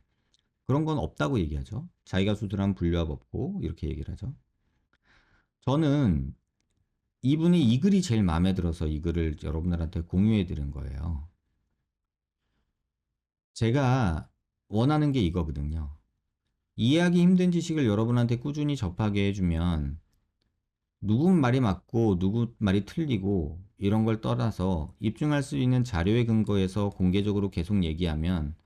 그런 건 없다고 얘기하죠. 자기가 수술한 분류압 없고, 이렇게 얘기를 하죠. 저는 이분이 이 글이 제일 마음에 들어서 이 글을 여러분들한테 공유해 드린 거예요. 제가 원하는 게 이거거든요. 이해하기 힘든 지식을 여러분한테 꾸준히 접하게 해주면 누구 말이 맞고 누구 말이 틀리고 이런 걸 떠나서 입증할 수 있는 자료에 근거해서 공개적으로 계속 얘기하면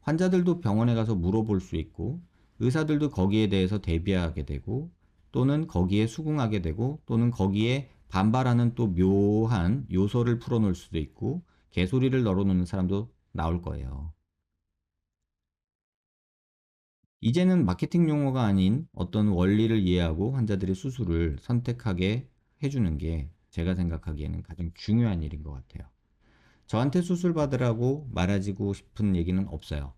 환자들도 병원에 가서 물어볼 수 있고 의사들도 거기에 대해서 대비하게 되고 또는 거기에 수긍하게 되고 또는 거기에 반발하는 또 묘한 요소를 풀어놓을 수도 있고 개소리를 널어놓는 사람도 나올 거예요. 이제는 마케팅 용어가 아닌 어떤 원리를 이해하고 환자들의 수술을 선택하게 해주는 게 제가 생각하기에는 가장 중요한 일인 것 같아요. 저한테 수술 받으라고 말해주고 싶은 얘기는 없어요.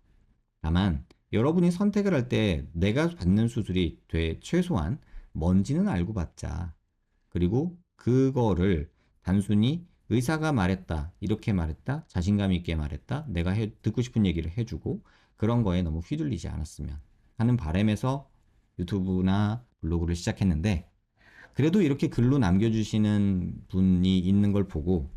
다만 여러분이 선택을 할 때 내가 받는 수술이 최소한 뭔지는 알고 받자. 그리고 그거를 단순히 의사가 말했다, 이렇게 말했다, 자신감 있게 말했다, 내가 듣고 싶은 얘기를 해주고 그런 거에 너무 휘둘리지 않았으면 하는 바람에서 유튜브나 블로그를 시작했는데 그래도 이렇게 글로 남겨주시는 분이 있는 걸 보고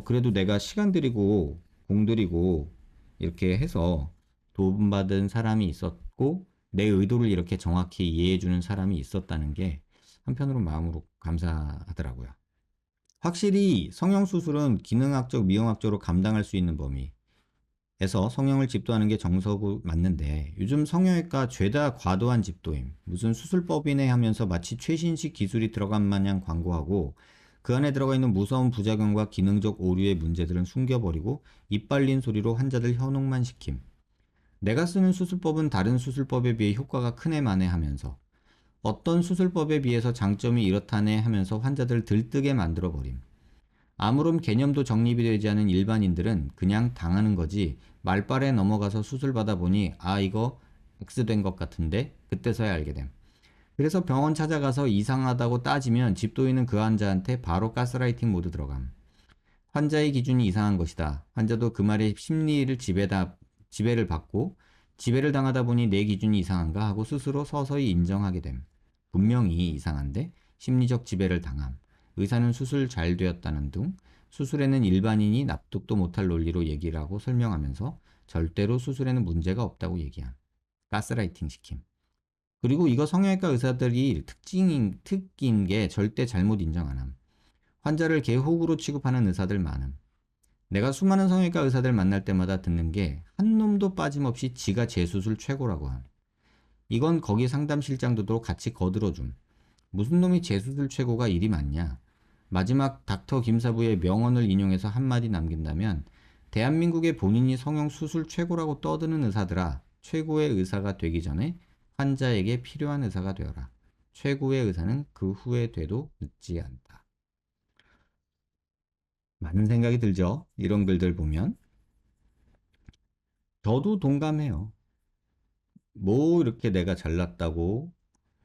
그래도 내가 시간 들이고 공 들이고 이렇게 해서 도움받은 사람이 있었고 내 의도를 이렇게 정확히 이해해주는 사람이 있었다는 게 한편으로 마음으로 감사하더라고요. 확실히 성형수술은 기능학적, 미용학적으로 감당할 수 있는 범위에서 성형을 집도하는 게 정석이 맞는데 요즘 성형외과 죄다 과도한 집도임, 무슨 수술법이네 하면서 마치 최신식 기술이 들어간 마냥 광고하고 그 안에 들어가 있는 무서운 부작용과 기능적 오류의 문제들은 숨겨버리고 입 벌린 소리로 환자들 현혹만 시킴. 내가 쓰는 수술법은 다른 수술법에 비해 효과가 크네 마네 하면서 어떤 수술법에 비해서 장점이 이렇다네 하면서 환자들 들뜨게 만들어버림. 아무런 개념도 정립이 되지 않은 일반인들은 그냥 당하는 거지 말빨에 넘어가서 수술받아 보니 아 이거 X된 것 같은데 그때서야 알게 됨. 그래서 병원 찾아가서 이상하다고 따지면 집도인은 그 환자한테 바로 가스라이팅 모드 들어감. 환자의 기준이 이상한 것이다. 환자도 그 말에 심리를 지배를 받고 지배를 당하다 보니 내 기준이 이상한가 하고 스스로 서서히 인정하게 됨. 분명히 이상한데 심리적 지배를 당함. 의사는 수술 잘 되었다는 등 수술에는 일반인이 납득도 못할 논리로 얘기를 하고 설명하면서 절대로 수술에는 문제가 없다고 얘기함. 가스라이팅 시킴. 그리고 이거 성형외과 의사들이 특기인 게 절대 잘못 인정 안 함. 환자를 개호구로 취급하는 의사들 많음. 내가 수많은 성형외과 의사들 만날 때마다 듣는 게 한 놈도 빠짐없이 지가 제 수술 최고라고 함. 이건 거기 상담실장들도 같이 거들어줌. 무슨 놈이 제 수술 최고가 일이 많냐. 마지막 닥터 김사부의 명언을 인용해서 한마디 남긴다면 대한민국의 본인이 성형 수술 최고라고 떠드는 의사들아 최고의 의사가 되기 전에 환자에게 필요한 의사가 되어라. 최고의 의사는 그 후에 돼도 늦지 않다. 많은 생각이 들죠? 이런 글들 보면. 저도 동감해요. 뭐 이렇게 내가 잘났다고,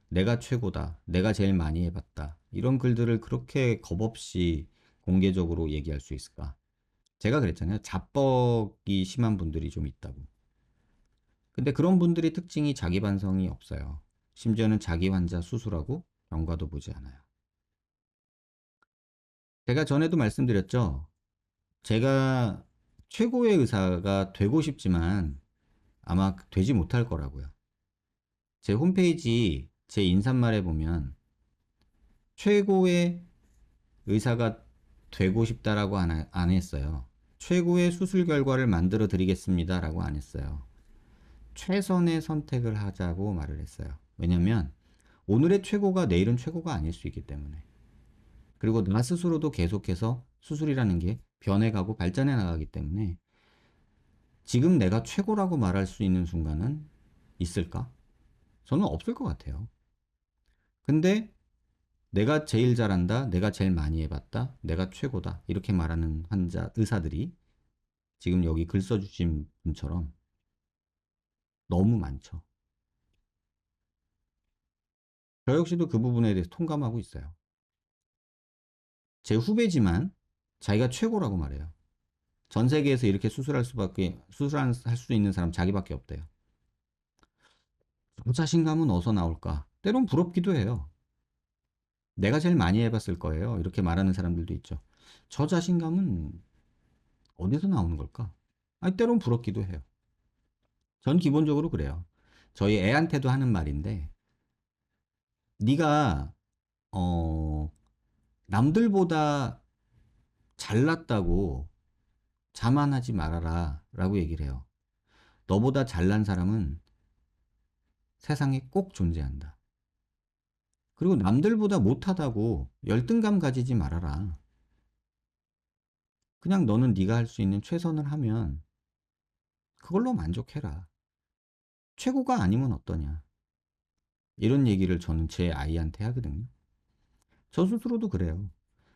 내가 최고다, 내가 제일 많이 해봤다. 이런 글들을 그렇게 겁없이 공개적으로 얘기할 수 있을까? 제가 그랬잖아요. 자뻑이 심한 분들이 좀 있다고. 근데 그런 분들의 특징이 자기 반성이 없어요. 심지어는 자기 환자 수술하고 경과도 보지 않아요. 제가 전에도 말씀드렸죠. 제가 최고의 의사가 되고 싶지만 아마 되지 못할 거라고요. 제 홈페이지 제 인사말에 보면 최고의 의사가 되고 싶다라고 안 했어요. 최고의 수술 결과를 만들어 드리겠습니다라고 안 했어요. 최선의 선택을 하자고 말을 했어요. 왜냐면 오늘의 최고가 내일은 최고가 아닐 수 있기 때문에. 그리고 나 스스로도 계속해서 수술이라는 게 변해가고 발전해 나가기 때문에 지금 내가 최고라고 말할 수 있는 순간은 있을까? 저는 없을 것 같아요. 근데 내가 제일 잘한다, 내가 제일 많이 해봤다, 내가 최고다 이렇게 말하는 의사들이 지금 여기 글 써주신 분처럼 너무 많죠. 저 역시도 그 부분에 대해서 통감하고 있어요. 제 후배지만 자기가 최고라고 말해요. 전 세계에서 이렇게 수술할 수 있는 사람 자기밖에 없대요. 그 자신감은 어디서 나올까? 때론 부럽기도 해요. 내가 제일 많이 해봤을 거예요. 이렇게 말하는 사람들도 있죠. 저 자신감은 어디서 나오는 걸까? 아니, 때론 부럽기도 해요. 전 기본적으로 그래요. 저희 애한테도 하는 말인데, 네가 어, 남들보다 잘났다고 자만하지 말아라 라고 얘기를 해요. 너보다 잘난 사람은 세상에 꼭 존재한다. 그리고 남들보다 못하다고 열등감 가지지 말아라. 그냥 너는 네가 할 수 있는 최선을 하면 그걸로 만족해라. 최고가 아니면 어떠냐. 이런 얘기를 저는 제 아이한테 하거든요. 저 스스로도 그래요.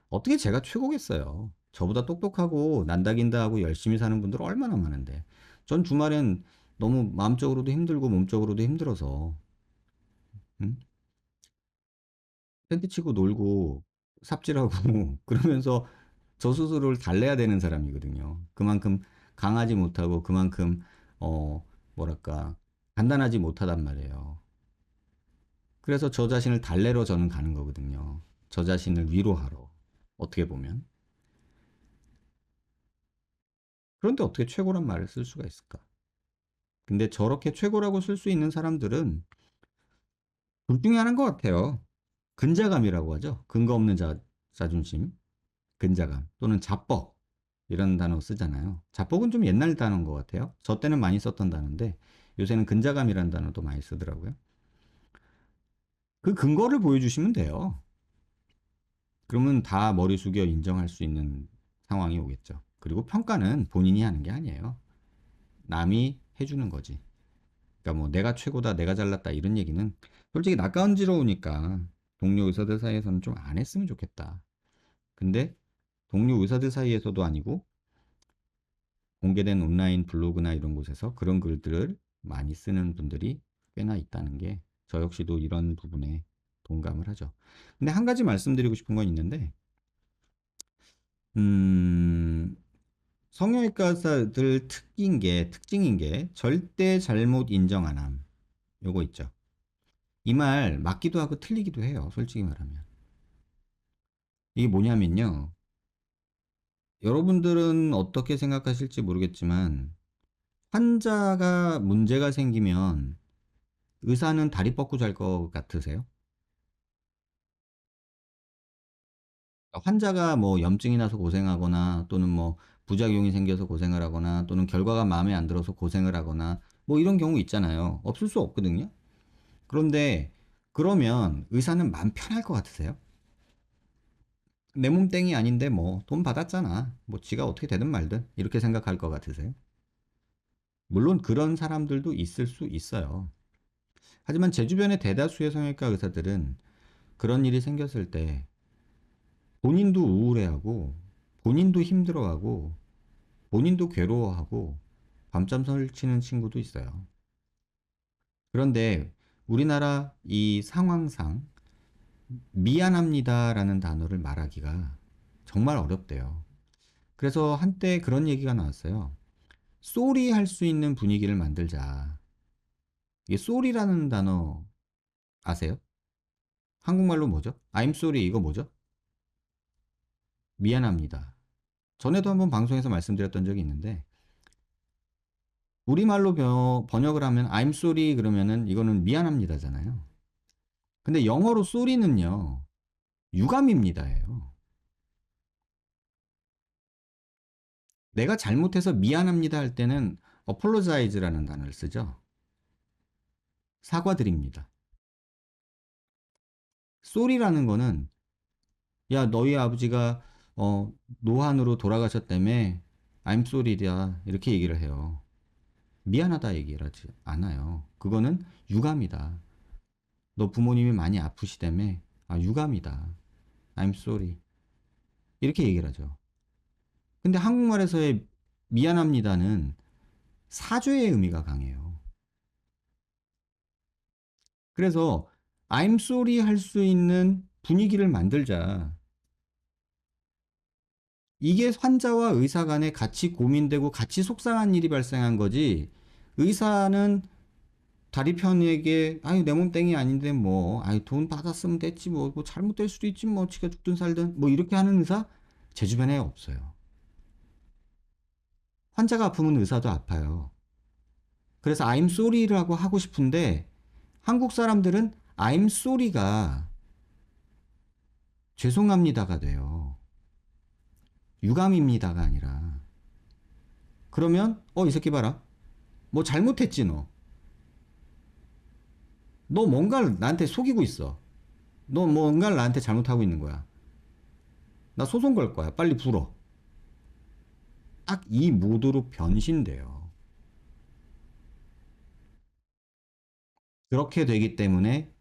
어떻게 제가 최고겠어요. 저보다 똑똑하고 난다긴다 하고 열심히 사는 분들 얼마나 많은데. 전 주말엔 너무 마음적으로도 힘들고 몸적으로도 힘들어서 응? 텐트 치고 놀고 삽질하고 그러면서 저 스스로를 달래야 되는 사람이거든요. 그만큼 강하지 못하고 그만큼 뭐랄까 간단하지 못하단 말이에요. 그래서 저 자신을 달래러 저는 가는 거거든요. 저 자신을 위로하러. 어떻게 보면. 그런데 어떻게 최고란 말을 쓸 수가 있을까? 근데 저렇게 최고라고 쓸 수 있는 사람들은 둘 중에 하나인 것 같아요. 근자감이라고 하죠. 근거 없는 자존심, 근자감 또는 자뻑 이런 단어 쓰잖아요. 자뻑은 좀 옛날 단어인 것 같아요. 저 때는 많이 썼던 단어인데 요새는 근자감이라는 단어도 많이 쓰더라고요. 그 근거를 보여주시면 돼요. 그러면 다 머리 숙여 인정할 수 있는 상황이 오겠죠. 그리고 평가는 본인이 하는 게 아니에요. 남이 해주는 거지. 그러니까 뭐 내가 최고다, 내가 잘났다 이런 얘기는 솔직히 낯간지러우니까 동료 의사들 사이에서는 좀 안 했으면 좋겠다. 근데 동료 의사들 사이에서도 아니고 공개된 온라인 블로그나 이런 곳에서 그런 글들을 많이 쓰는 분들이 꽤나 있다는 게 저 역시도 이런 부분에 동감을 하죠. 근데 한 가지 말씀드리고 싶은 건 있는데, 음, 성형외과 의사들 특징인 게 절대 잘못 인정 안 함. 요거 있죠. 이 말 맞기도 하고 틀리기도 해요. 솔직히 말하면. 이게 뭐냐면요. 여러분들은 어떻게 생각하실지 모르겠지만 환자가 문제가 생기면 의사는 다리 뻗고 잘 것 같으세요? 환자가 뭐 염증이 나서 고생하거나 또는 뭐 부작용이 생겨서 고생을 하거나 또는 결과가 마음에 안 들어서 고생을 하거나 뭐 이런 경우 있잖아요. 없을 수 없거든요. 그런데 그러면 의사는 마음 편할 것 같으세요? 내 몸땡이 아닌데 뭐 돈 받았잖아. 뭐 지가 어떻게 되든 말든 이렇게 생각할 것 같으세요? 물론 그런 사람들도 있을 수 있어요. 하지만 제 주변의 대다수의 성형외과 의사들은 그런 일이 생겼을 때 본인도 우울해하고 본인도 힘들어하고 본인도 괴로워하고 밤잠 설치는 친구도 있어요. 그런데 우리나라 이 상황상 미안합니다라는 단어를 말하기가 정말 어렵대요. 그래서 한때 그런 얘기가 나왔어요. 쏘리 할 수 있는 분위기를 만들자. 이게 쏘리라는 단어 아세요? 한국말로 뭐죠? I'm sorry 이거 뭐죠? 미안합니다. 전에도 한번 방송에서 말씀드렸던 적이 있는데 우리말로 번역을 하면 I'm sorry 그러면은 이거는 미안합니다잖아요. 근데 영어로 sorry는요. 유감입니다예요. 내가 잘못해서 미안합니다 할 때는 apologize라는 단어를 쓰죠. 사과드립니다. sorry라는 거는 야 너희 아버지가 노환으로 돌아가셨다며 I'm sorry야 이렇게 얘기를 해요. 미안하다 얘기를 하지 않아요. 그거는 유감이다. 너 부모님이 많이 아프시다며? 아, 유감이다. I'm sorry. 이렇게 얘기를 하죠. 근데 한국말에서의 미안합니다는 사죄의 의미가 강해요. 그래서 I'm sorry 할 수 있는 분위기를 만들자. 이게 환자와 의사 간에 같이 고민되고 같이 속상한 일이 발생한 거지. 의사는 다리 편에게 아유 내 몸 땡이 아닌데 뭐 아유 돈 받았으면 됐지 뭐 잘못될 수도 있지 뭐 지가 죽든 살든 뭐 이렇게 하는 의사 제 주변에 없어요. 환자가 아프면 의사도 아파요. 그래서 I'm sorry라고 하고 싶은데 한국 사람들은 I'm sorry가 죄송합니다가 돼요. 유감입니다가 아니라. 그러면 이 새끼 봐라. 뭐 잘못했지 너. 너 뭔가를 나한테 속이고 있어. 너 뭔가를 나한테 잘못하고 있는 거야. 나 소송 걸 거야. 빨리 불어. 딱 이 모드로 변신돼요. 그렇게 되기 때문에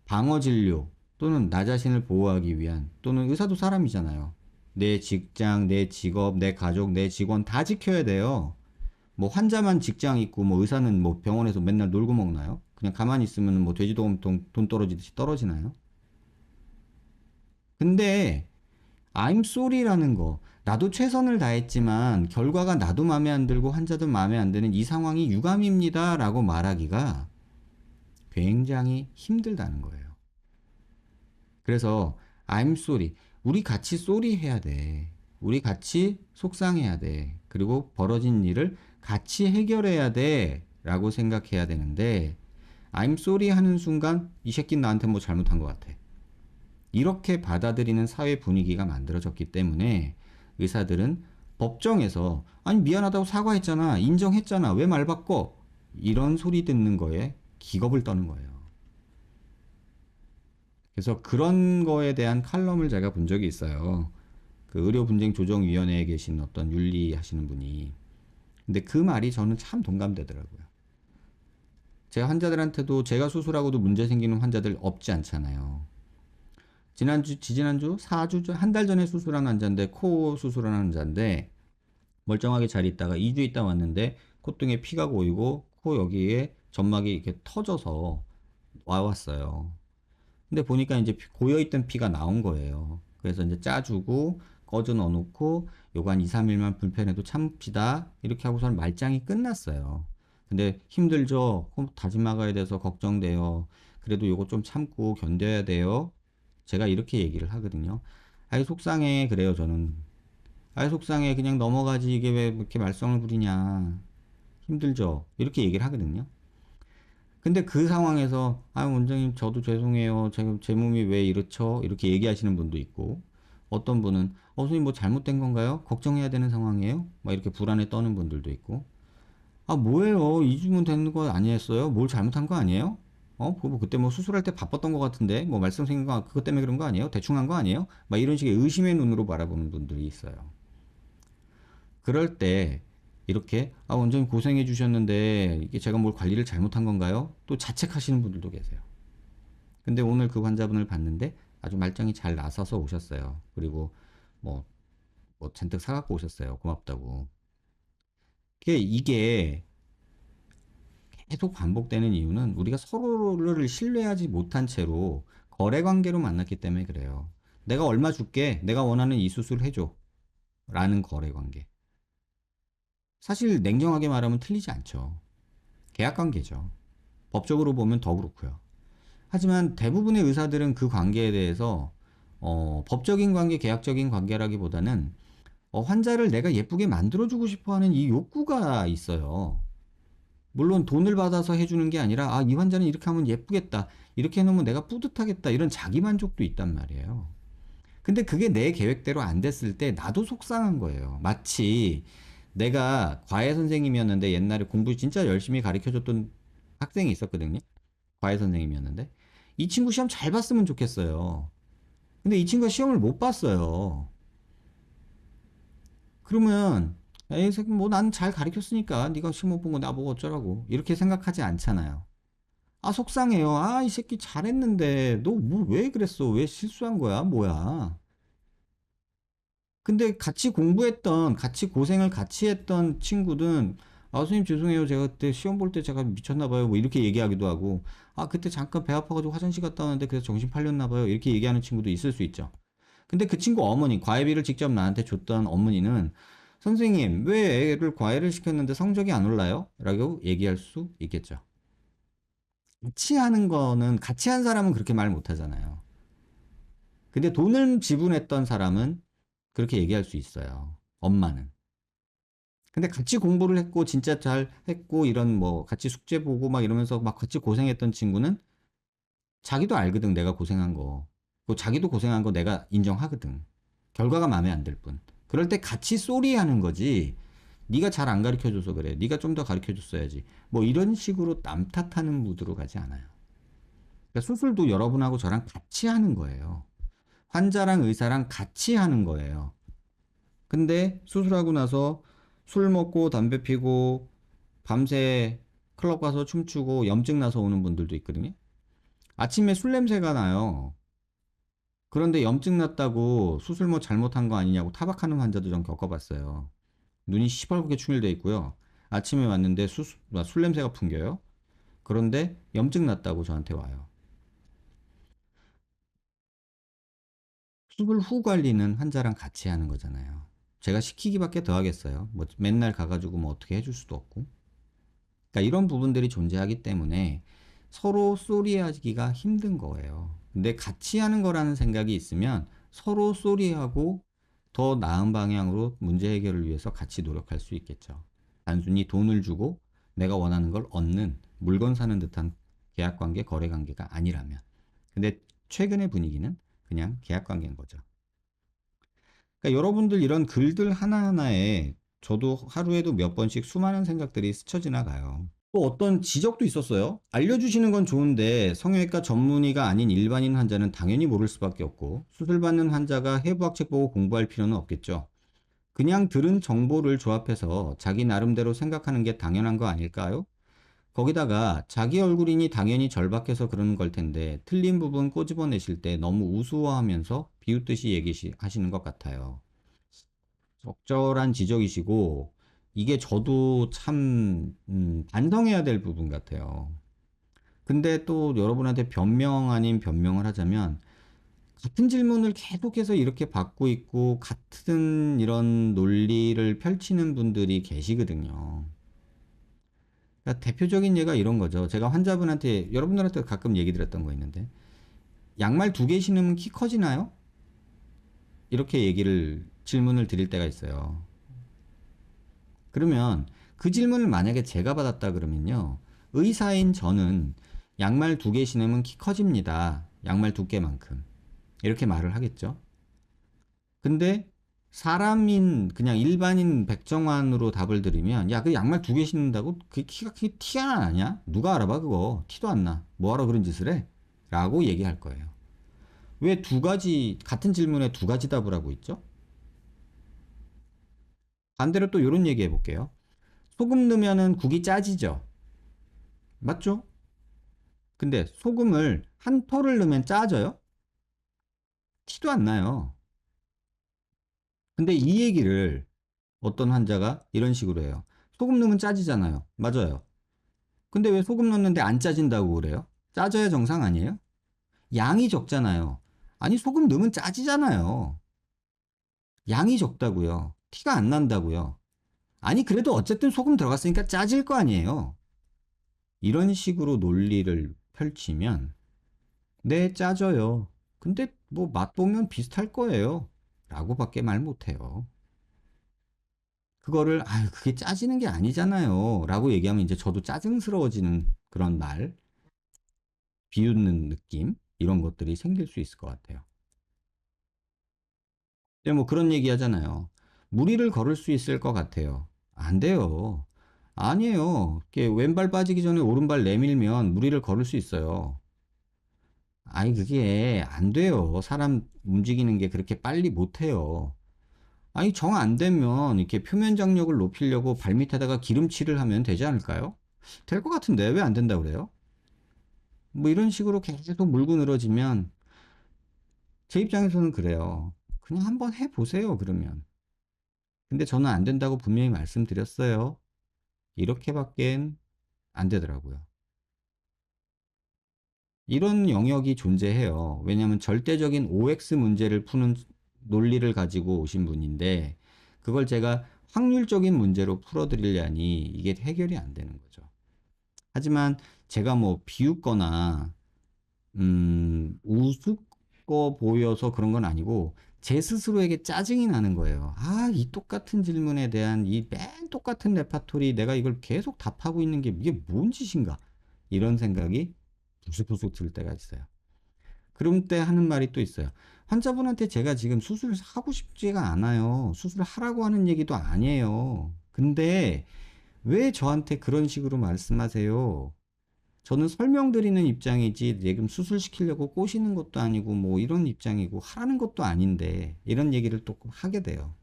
방어 진료 또는 나 자신을 보호하기 위한 또는 의사도 사람이잖아요. 내 직장, 내 직업, 내 가족, 내 직원 다 지켜야 돼요. 뭐 환자만 직장 있고 뭐 의사는 뭐 병원에서 맨날 놀고 먹나요? 그냥 가만히 있으면 뭐 돼지도 돈 떨어지듯이 떨어지나요? 근데 I'm sorry라는 거 나도 최선을 다했지만 결과가 나도 마음에 안 들고 환자도 마음에 안 드는 이 상황이 유감입니다 라고 말하기가 굉장히 힘들다는 거예요. 그래서 I'm sorry. 우리 같이 sorry 해야 돼. 우리 같이 속상해야 돼. 그리고 벌어진 일을 같이 해결해야 돼. 라고 생각해야 되는데 I'm sorry 하는 순간 이 새끼는 나한테 뭐 잘못한 것 같아. 이렇게 받아들이는 사회 분위기가 만들어졌기 때문에 의사들은 법정에서 아니 미안하다고 사과했잖아. 인정했잖아. 왜 말 바꿔? 이런 소리 듣는 거에 기겁을 떠는 거예요. 그래서 그런 거에 대한 칼럼을 제가 본 적이 있어요. 그 의료분쟁조정위원회에 계신 어떤 윤리하시는 분이. 근데 그 말이 저는 참 동감되더라고요. 제가 환자들한테도 제가 수술하고도 문제 생기는 환자들 없지 않잖아요. 지지난주, 4주 전, 한 달 전에 수술한 환자인데, 코 수술한 환자인데, 멀쩡하게 잘 있다가 2주 있다 왔는데, 콧등에 피가 고이고, 코 여기에 점막이 이렇게 터져서 와왔어요. 근데 보니까 이제 고여있던 피가 나온 거예요. 그래서 이제 짜주고 꺼져 넣어놓고 요거 한 2, 3일만 불편해도 참읍시다. 이렇게 하고서는 말짱이 끝났어요. 근데 힘들죠? 다시 막아야 돼서 걱정돼요. 그래도 요거 좀 참고 견뎌야 돼요. 제가 이렇게 얘기를 하거든요. 아이 속상해 그래요 저는. 아이 속상해 그냥 넘어가지 이게 왜 이렇게 말썽을 부리냐. 힘들죠? 이렇게 얘기를 하거든요. 근데 그 상황에서 아 원장님 저도 죄송해요 제 몸이 왜 이렇죠 이렇게 얘기하시는 분도 있고 어떤 분은 선생님 뭐 잘못된 건가요 걱정해야 되는 상황이에요 막 이렇게 불안에 떠는 분들도 있고 아 뭐예요 2주면 되는 거 아니었어요 뭘 잘못한 거 아니에요 뭐 그때 뭐 수술할 때 바빴던 것 같은데 뭐 말썽 생긴 거 그것 때문에 그런 거 아니에요 대충 한 거 아니에요 막 이런 식의 의심의 눈으로 바라보는 분들이 있어요 그럴 때 이렇게 원장님 고생해 주셨는데 이게 제가 뭘 관리를 잘못한 건가요? 또 자책하시는 분들도 계세요. 근데 오늘 그 환자분을 봤는데 아주 말짱이 잘 나서서 오셨어요. 그리고 뭐, 뭐 잔뜩 사갖고 오셨어요. 고맙다고. 이게 계속 반복되는 이유는 우리가 서로를 신뢰하지 못한 채로 거래 관계로 만났기 때문에 그래요. 내가 얼마 줄게. 내가 원하는 이 수술 해줘. 라는 거래 관계. 사실 냉정하게 말하면 틀리지 않죠. 계약 관계죠. 법적으로 보면 더 그렇고요. 하지만 대부분의 의사들은 그 관계에 대해서 법적인 관계, 계약적인 관계라기보다는 환자를 내가 예쁘게 만들어주고 싶어하는 이 욕구가 있어요. 물론 돈을 받아서 해주는 게 아니라 이 환자는 이렇게 하면 예쁘겠다. 이렇게 해놓으면 내가 뿌듯하겠다. 이런 자기만족도 있단 말이에요. 근데 그게 내 계획대로 안 됐을 때 나도 속상한 거예요. 마치 내가 과외 선생님이었는데 옛날에 공부 진짜 열심히 가르쳐줬던 학생이 있었거든요. 과외 선생님이었는데 이 친구 시험 잘 봤으면 좋겠어요. 근데 이 친구가 시험을 못 봤어요. 그러면 에이, 새끼 뭐 난 잘 가르쳤으니까 네가 시험 못 본 거 나보고 어쩌라고. 이렇게 생각하지 않잖아요. 아, 속상해요. 아, 이 새끼 잘했는데 너 뭐 왜 그랬어? 왜 실수한 거야? 뭐야? 근데 같이 공부했던, 같이 고생을 같이 했던 친구든, 아, 선생님 죄송해요. 제가 그때 시험 볼 때 제가 미쳤나 봐요. 뭐 이렇게 얘기하기도 하고, 아, 그때 잠깐 배 아파가지고 화장실 갔다 왔는데 그래서 정신 팔렸나 봐요. 이렇게 얘기하는 친구도 있을 수 있죠. 근데 그 친구 어머니, 과외비를 직접 나한테 줬던 어머니는, 선생님, 왜 애를 과외를 시켰는데 성적이 안 올라요? 라고 얘기할 수 있겠죠. 같이 하는 거는, 같이 한 사람은 그렇게 말 못 하잖아요. 근데 돈을 지불했던 사람은 그렇게 얘기할 수 있어요. 엄마는. 근데 같이 공부를 했고 진짜 잘 했고 이런 뭐 같이 숙제 보고 막 이러면서 막 같이 고생했던 친구는 자기도 알거든, 내가 고생한 거. 그 자기도 고생한 거 내가 인정하거든. 결과가 마음에 안 들 뿐. 그럴 때 같이 쏘리하는 거지. 네가 잘 안 가르쳐 줘서 그래. 네가 좀 더 가르쳐 줬어야지. 뭐 이런 식으로 남 탓하는 무드로 가지 않아요. 그러니까 수술도 여러분하고 저랑 같이 하는 거예요. 환자랑 의사랑 같이 하는 거예요. 근데 수술하고 나서 술 먹고 담배 피고 밤새 클럽 가서 춤추고 염증 나서 오는 분들도 있거든요. 아침에 술 냄새가 나요. 그런데 염증 났다고 수술 뭐 잘못한 거 아니냐고 타박하는 환자도 좀 겪어봤어요. 눈이 시뻘겋게 충혈돼 있고요. 아침에 왔는데 술 냄새가 풍겨요. 그런데 염증 났다고 저한테 와요. 수술 후 관리는 환자랑 같이 하는 거잖아요. 제가 시키기밖에 더 하겠어요. 뭐 맨날 가가지고 뭐 어떻게 해줄 수도 없고. 그러니까 이런 부분들이 존재하기 때문에 서로 쏘리하기가 힘든 거예요. 근데 같이 하는 거라는 생각이 있으면 서로 쏘리하고 더 나은 방향으로 문제 해결을 위해서 같이 노력할 수 있겠죠. 단순히 돈을 주고 내가 원하는 걸 얻는 물건 사는 듯한 계약 관계, 거래 관계가 아니라면. 근데 최근의 분위기는 그냥 계약 관계인 거죠. 그러니까 여러분들 이런 글들 하나하나에 저도 하루에도 몇 번씩 수많은 생각들이 스쳐 지나가요. 또 어떤 지적도 있었어요. 알려주시는 건 좋은데 성형외과 전문의가 아닌 일반인 환자는 당연히 모를 수밖에 없고 수술받는 환자가 해부학책 보고 공부할 필요는 없겠죠. 그냥 들은 정보를 조합해서 자기 나름대로 생각하는 게 당연한 거 아닐까요? 거기다가 자기 얼굴이니 당연히 절박해서 그러는 걸 텐데 틀린 부분 꼬집어내실 때 너무 우스워하면서 비웃듯이 얘기하시는 것 같아요. 적절한 지적이시고 이게 저도 참 반성해야 될 부분 같아요. 근데 또 여러분한테 변명 아닌 변명을 하자면 같은 질문을 계속해서 이렇게 받고 있고 같은 이런 논리를 펼치는 분들이 계시거든요. 그러니까 대표적인 예가 이런 거죠. 제가 환자분한테 여러분들한테 가끔 얘기 드렸던 거 있는데 양말 두 개 신으면 키 커지나요? 이렇게 질문을 드릴 때가 있어요. 그러면 그 질문을 만약에 제가 받았다 그러면요. 의사인 저는 양말 두 개 신으면 키 커집니다. 양말 두께만큼. 이렇게 말을 하겠죠. 근데 사람인 그냥 일반인 백정환으로 답을 드리면 야, 그 양말 두 개 신는다고 그 키가 티가 나냐? 누가 알아봐 그거. 티도 안 나. 뭐하러 그런 짓을 해? 라고 얘기할 거예요. 왜 두 가지 같은 질문에 두 가지 답을 하고 있죠? 반대로 또 이런 얘기 해볼게요. 소금 넣으면은 국이 짜지죠. 맞죠? 근데 소금을 한 톨을 넣으면 짜져요? 티도 안 나요. 근데 이 얘기를 어떤 환자가 이런 식으로 해요. 소금 넣으면 짜지잖아요. 맞아요. 근데 왜 소금 넣는데 안 짜진다고 그래요? 짜져야 정상 아니에요? 양이 적잖아요. 아니, 소금 넣으면 짜지잖아요. 양이 적다고요. 티가 안 난다고요. 아니, 그래도 어쨌든 소금 들어갔으니까 짜질 거 아니에요. 이런 식으로 논리를 펼치면 네, 짜져요. 근데 뭐 맛보면 비슷할 거예요. 라고밖에 말 못해요. 그거를 아유, 그게 짜지는 게 아니잖아요. 라고 얘기하면 이제 저도 짜증스러워지는 그런 말, 비웃는 느낌 이런 것들이 생길 수 있을 것 같아요. 근데 뭐 그런 얘기 하잖아요. 무리를 걸을 수 있을 것 같아요. 안 돼요. 아니에요. 이렇게 왼발 빠지기 전에 오른발 내밀면 무리를 걸을 수 있어요. 아니, 그게 안 돼요. 사람 움직이는 게 그렇게 빨리 못 해요. 아니, 정 안 되면 이렇게 표면 장력을 높이려고 발밑에다가 기름칠을 하면 되지 않을까요? 될 것 같은데 왜 안 된다 그래요? 뭐 이런 식으로 계속 물고 늘어지면 제 입장에서는 그래요. 그냥 한번 해보세요, 그러면. 근데 저는 안 된다고 분명히 말씀드렸어요. 이렇게밖엔 안 되더라고요. 이런 영역이 존재해요. 왜냐하면 절대적인 OX 문제를 푸는 논리를 가지고 오신 분인데 그걸 제가 확률적인 문제로 풀어드리려니 이게 해결이 안 되는 거죠. 하지만 제가 뭐 비웃거나 우습고 보여서 그런 건 아니고 제 스스로에게 짜증이 나는 거예요. 아, 이 똑같은 질문에 대한 이 맨 똑같은 레파토리 내가 이걸 계속 답하고 있는 게 이게 뭔 짓인가? 이런 생각이 부스부스 들 때가 있어요. 그럼 때 하는 말이 또 있어요. 환자분한테 제가 지금 수술을 하고 싶지가 않아요. 수술을 하라고 하는 얘기도 아니에요. 근데 왜 저한테 그런 식으로 말씀하세요? 저는 설명드리는 입장이지 지금 수술시키려고 꼬시는 것도 아니고 뭐 이런 입장이고 하라는 것도 아닌데 이런 얘기를 또 하게 돼요.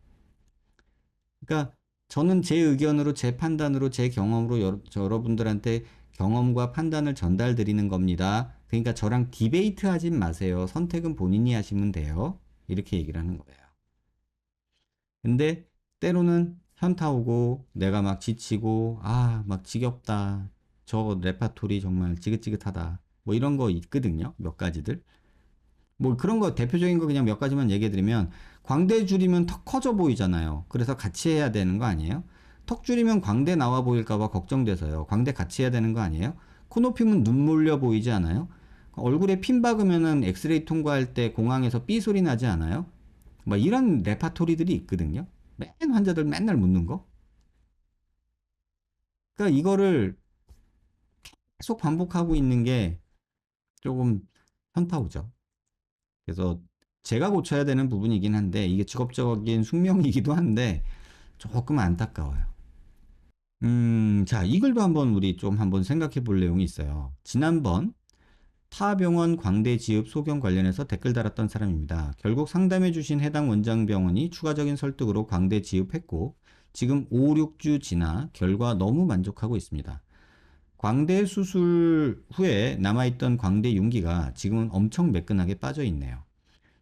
그러니까 저는 제 의견으로 제 판단으로 제 경험으로 여러분들한테 경험과 판단을 전달드리는 겁니다. 그러니까 저랑 디베이트 하진 마세요. 선택은 본인이 하시면 돼요. 이렇게 얘기를 하는 거예요. 근데 때로는 현타 오고 내가 막 지치고 아, 막 지겹다. 저 레파토리 정말 지긋지긋하다. 뭐 이런 거 있거든요. 몇 가지들. 뭐 그런 거 대표적인 거 그냥 몇 가지만 얘기해 드리면 광대 줄이면 턱 커져 보이잖아요. 그래서 같이 해야 되는 거 아니에요? 턱 줄이면 광대 나와 보일까 봐 걱정돼서요. 광대 같이 해야 되는 거 아니에요? 코 높이면 눈 몰려 보이지 않아요? 얼굴에 핀 박으면은 엑스레이 통과할 때 공항에서 삐 소리 나지 않아요? 뭐 이런 레파토리들이 있거든요. 맨 환자들 맨날 묻는 거. 그러니까 이거를 계속 반복하고 있는 게 조금 현타 오죠. 그래서 제가 고쳐야 되는 부분이긴 한데 이게 직업적인 숙명이기도 한데 조금 안타까워요. 자, 이 글도 한번 우리 좀 한번 생각해 볼 내용이 있어요. 지난번 타 병원 광대 지읍 소견 관련해서 댓글 달았던 사람입니다. 결국 상담해 주신 해당 원장 병원이 추가적인 설득으로 광대 지읍했고 지금 5, 6주 지나 결과 너무 만족하고 있습니다. 광대 수술 후에 남아있던 광대 융기가 지금은 엄청 매끈하게 빠져 있네요.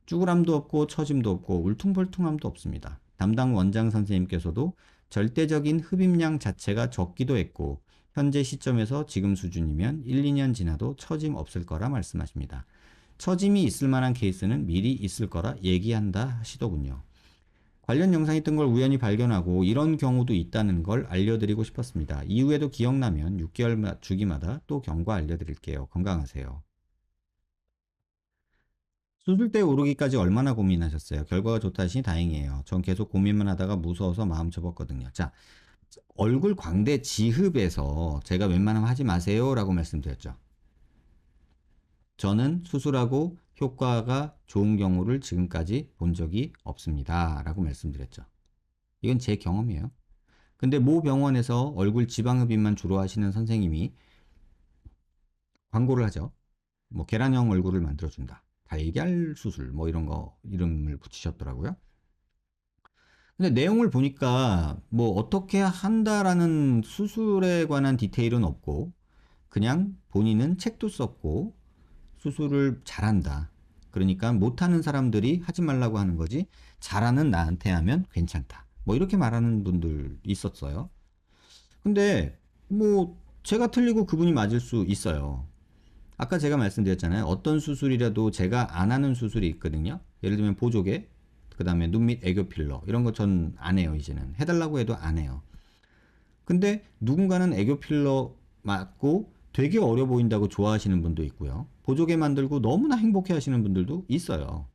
쭈그람도 없고 처짐도 없고 울퉁불퉁함도 없습니다. 담당 원장 선생님께서도 절대적인 흡입량 자체가 적기도 했고 현재 시점에서 지금 수준이면 1, 2년 지나도 처짐 없을 거라 말씀하십니다. 처짐이 있을 만한 케이스는 미리 있을 거라 얘기한다 하시더군요. 관련 영상이 뜬 걸 우연히 발견하고 이런 경우도 있다는 걸 알려드리고 싶었습니다. 이후에도 기억나면 6개월 주기마다 또 경과 알려드릴게요. 건강하세요. 수술대 오르기까지 얼마나 고민하셨어요? 결과가 좋다 하시니 다행이에요. 전 계속 고민만 하다가 무서워서 마음 접었거든요. 자, 얼굴 광대 지흡에서 제가 웬만하면 하지 마세요 라고 말씀드렸죠. 저는 수술하고 효과가 좋은 경우를 지금까지 본 적이 없습니다 라고 말씀드렸죠. 이건 제 경험이에요. 근데 모 병원에서 얼굴 지방흡입만 주로 하시는 선생님이 광고를 하죠. 뭐 계란형 얼굴을 만들어준다. 달걀 수술 뭐 이런 거 이름을 붙이셨더라고요. 근데 내용을 보니까 뭐 어떻게 한다라는 수술에 관한 디테일은 없고 그냥 본인은 책도 썼고 수술을 잘한다. 그러니까 못하는 사람들이 하지 말라고 하는 거지 잘하는 나한테 하면 괜찮다. 뭐 이렇게 말하는 분들 있었어요. 근데 뭐 제가 틀리고 그분이 맞을 수 있어요. 아까 제가 말씀드렸잖아요. 어떤 수술이라도 제가 안 하는 수술이 있거든요. 예를 들면 보조개, 그 다음에 눈 밑 애교 필러 이런 거 전 안 해요. 이제는 해달라고 해도 안 해요. 근데 누군가는 애교 필러 맞고 되게 어려 보인다고 좋아하시는 분도 있고요. 보조개 만들고 너무나 행복해 하시는 분들도 있어요.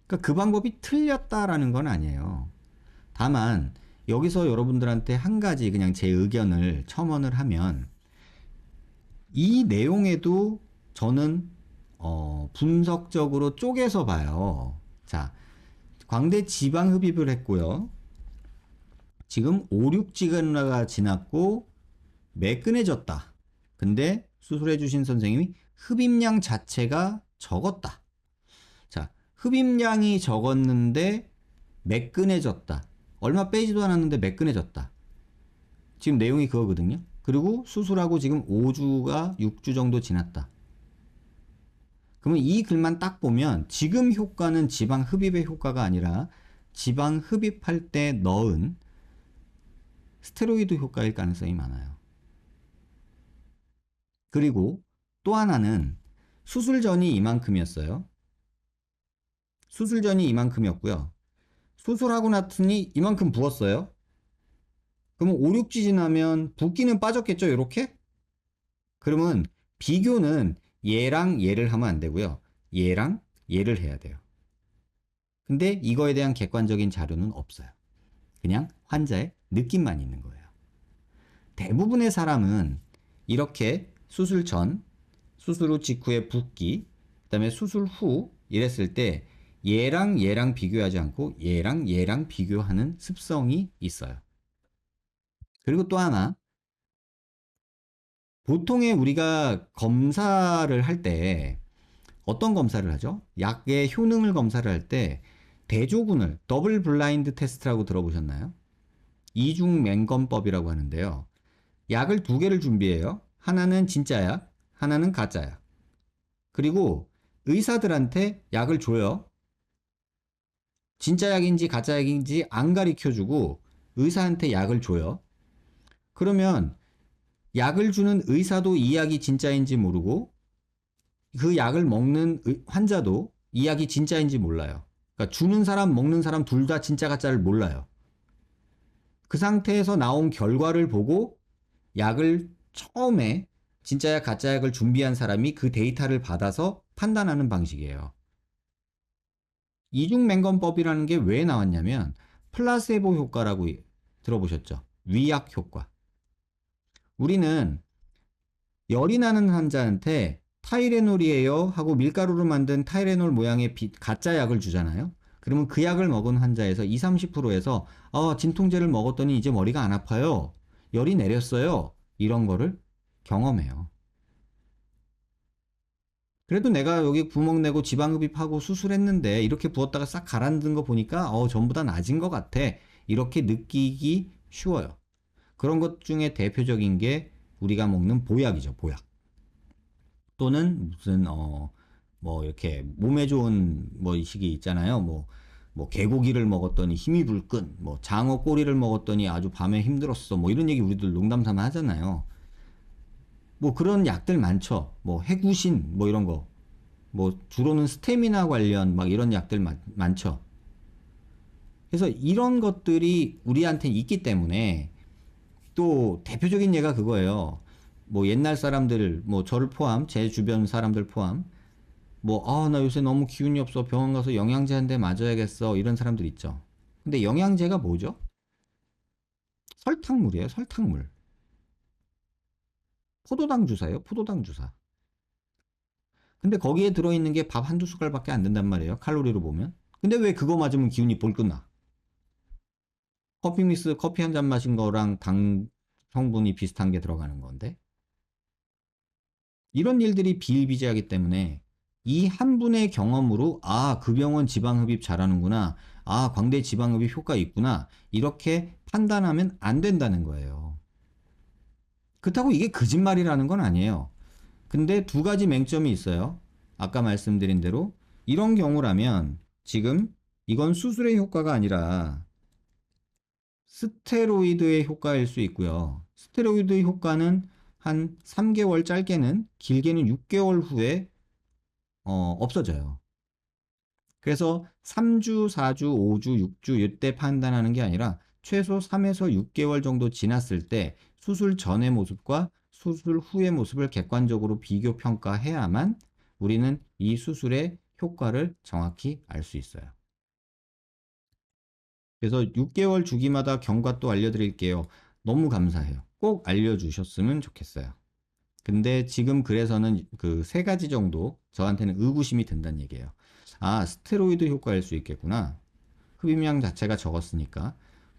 그러니까 그 방법이 틀렸다라는 건 아니에요. 다만 여기서 여러분들한테 한 가지 그냥 제 의견을 첨언을 하면 이 내용에도 저는 분석적으로 쪼개서 봐요. 자, 광대 지방 흡입을 했고요. 지금 5, 6주가 지났고 매끈해졌다. 근데 수술해 주신 선생님이 흡입량 자체가 적었다. 자, 흡입량이 적었는데 매끈해졌다. 얼마 빼지도 않았는데 매끈해졌다. 지금 내용이 그거거든요. 그리고 수술하고 지금 5주가 6주 정도 지났다. 그러면 이 글만 딱 보면 지금 효과는 지방 흡입의 효과가 아니라 지방 흡입할 때 넣은 스테로이드 효과일 가능성이 많아요. 그리고 또 하나는 수술 전이 이만큼이었어요. 수술 전이 이만큼이었고요. 수술하고 났더니 이만큼 부었어요. 그러면 5, 6주 지나면 붓기는 빠졌겠죠, 이렇게? 그러면 비교는 얘랑 얘를 하면 안 되고요. 얘랑 얘를 해야 돼요. 근데 이거에 대한 객관적인 자료는 없어요. 그냥 환자의 느낌만 있는 거예요. 대부분의 사람은 이렇게 수술 전, 수술 후 직후의 붓기, 그 다음에 수술 후 이랬을 때 얘랑 얘랑 비교하지 않고 얘랑 얘랑 비교하는 습성이 있어요. 그리고 또 하나, 보통의 우리가 검사를 할 때 어떤 검사를 하죠? 약의 효능을 검사를 할 때 대조군을 더블 블라인드 테스트라고 들어보셨나요? 이중 맹검법이라고 하는데요. 약을 두 개를 준비해요. 하나는 진짜 약, 하나는 가짜 약. 그리고 의사들한테 약을 줘요. 진짜 약인지 가짜 약인지 안 가리켜주고 의사한테 약을 줘요. 그러면 약을 주는 의사도 이 약이 진짜인지 모르고 그 약을 먹는 환자도 이 약이 진짜인지 몰라요. 그러니까 주는 사람 먹는 사람 둘 다 진짜 가짜를 몰라요. 그 상태에서 나온 결과를 보고 약을 처음에 진짜 약 가짜 약을 준비한 사람이 그 데이터를 받아서 판단하는 방식이에요. 이중맹검법이라는 게 왜 나왔냐면 플라세보 효과라고 들어보셨죠? 위약 효과. 우리는 열이 나는 환자한테 타이레놀이에요 하고 밀가루로 만든 타이레놀 모양의 가짜 약을 주잖아요. 그러면 그 약을 먹은 환자에서 20, 30%에서 진통제를 먹었더니 이제 머리가 안 아파요. 열이 내렸어요. 이런 거를 경험해요. 그래도 내가 여기 구멍 내고 지방흡입하고 수술했는데 이렇게 부었다가 싹 가라앉은 거 보니까 전부 다 나아진 것 같아. 이렇게 느끼기 쉬워요. 그런 것 중에 대표적인 게 우리가 먹는 보약이죠. 보약. 또는 무슨 뭐 이렇게 몸에 좋은 뭐 식이 있잖아요. 뭐 개고기를 먹었더니 힘이 불끈, 뭐 장어 꼬리를 먹었더니 아주 밤에 힘들었어. 뭐 이런 얘기 우리들 농담삼아 하잖아요. 뭐 그런 약들 많죠. 뭐 해구신 뭐 이런 거. 뭐 주로는 스태미나 관련 막 이런 약들 많죠. 그래서 이런 것들이 우리한테 있기 때문에 또 대표적인 예가 그거예요. 뭐 옛날 사람들, 뭐 저를 포함, 제 주변 사람들 포함, 뭐, 나 요새 너무 기운이 없어. 병원 가서 영양제 한 대 맞아야겠어. 이런 사람들 있죠. 근데 영양제가 뭐죠? 설탕물이에요, 설탕물. 포도당 주사예요, 포도당 주사. 근데 거기에 들어있는 게 밥 한두 숟갈밖에 안 된단 말이에요, 칼로리로 보면. 근데 왜 그거 맞으면 기운이 볼끔 나? 커피 믹스, 커피 한 잔 마신 거랑 당 성분이 비슷한 게 들어가는 건데. 이런 일들이 비일비재하기 때문에 이 한 분의 경험으로 그 병원 지방흡입 잘하는구나. 광대 지방흡입 효과 있구나. 이렇게 판단하면 안 된다는 거예요. 그렇다고 이게 거짓말이라는 건 아니에요. 근데 두 가지 맹점이 있어요. 아까 말씀드린 대로 이런 경우라면 지금 이건 수술의 효과가 아니라 스테로이드의 효과일 수 있고요. 스테로이드 효과는 한 3개월, 짧게는 길게는 6개월 후에 없어져요. 그래서 3주, 4주, 5주, 6주 이때 판단하는 게 아니라 최소 3에서 6개월 정도 지났을 때 수술 전의 모습과 수술 후의 모습을 객관적으로 비교 평가해야만 우리는 이 수술의 효과를 정확히 알 수 있어요. 그래서 6개월 주기마다 경과 또 알려드릴게요. 너무 감사해요. 꼭 알려주셨으면 좋겠어요. 근데 지금 그래서는 그 세 가지 정도 저한테는 의구심이 든다는 얘기예요. 스테로이드 효과일 수 있겠구나. 흡입량 자체가 적었으니까.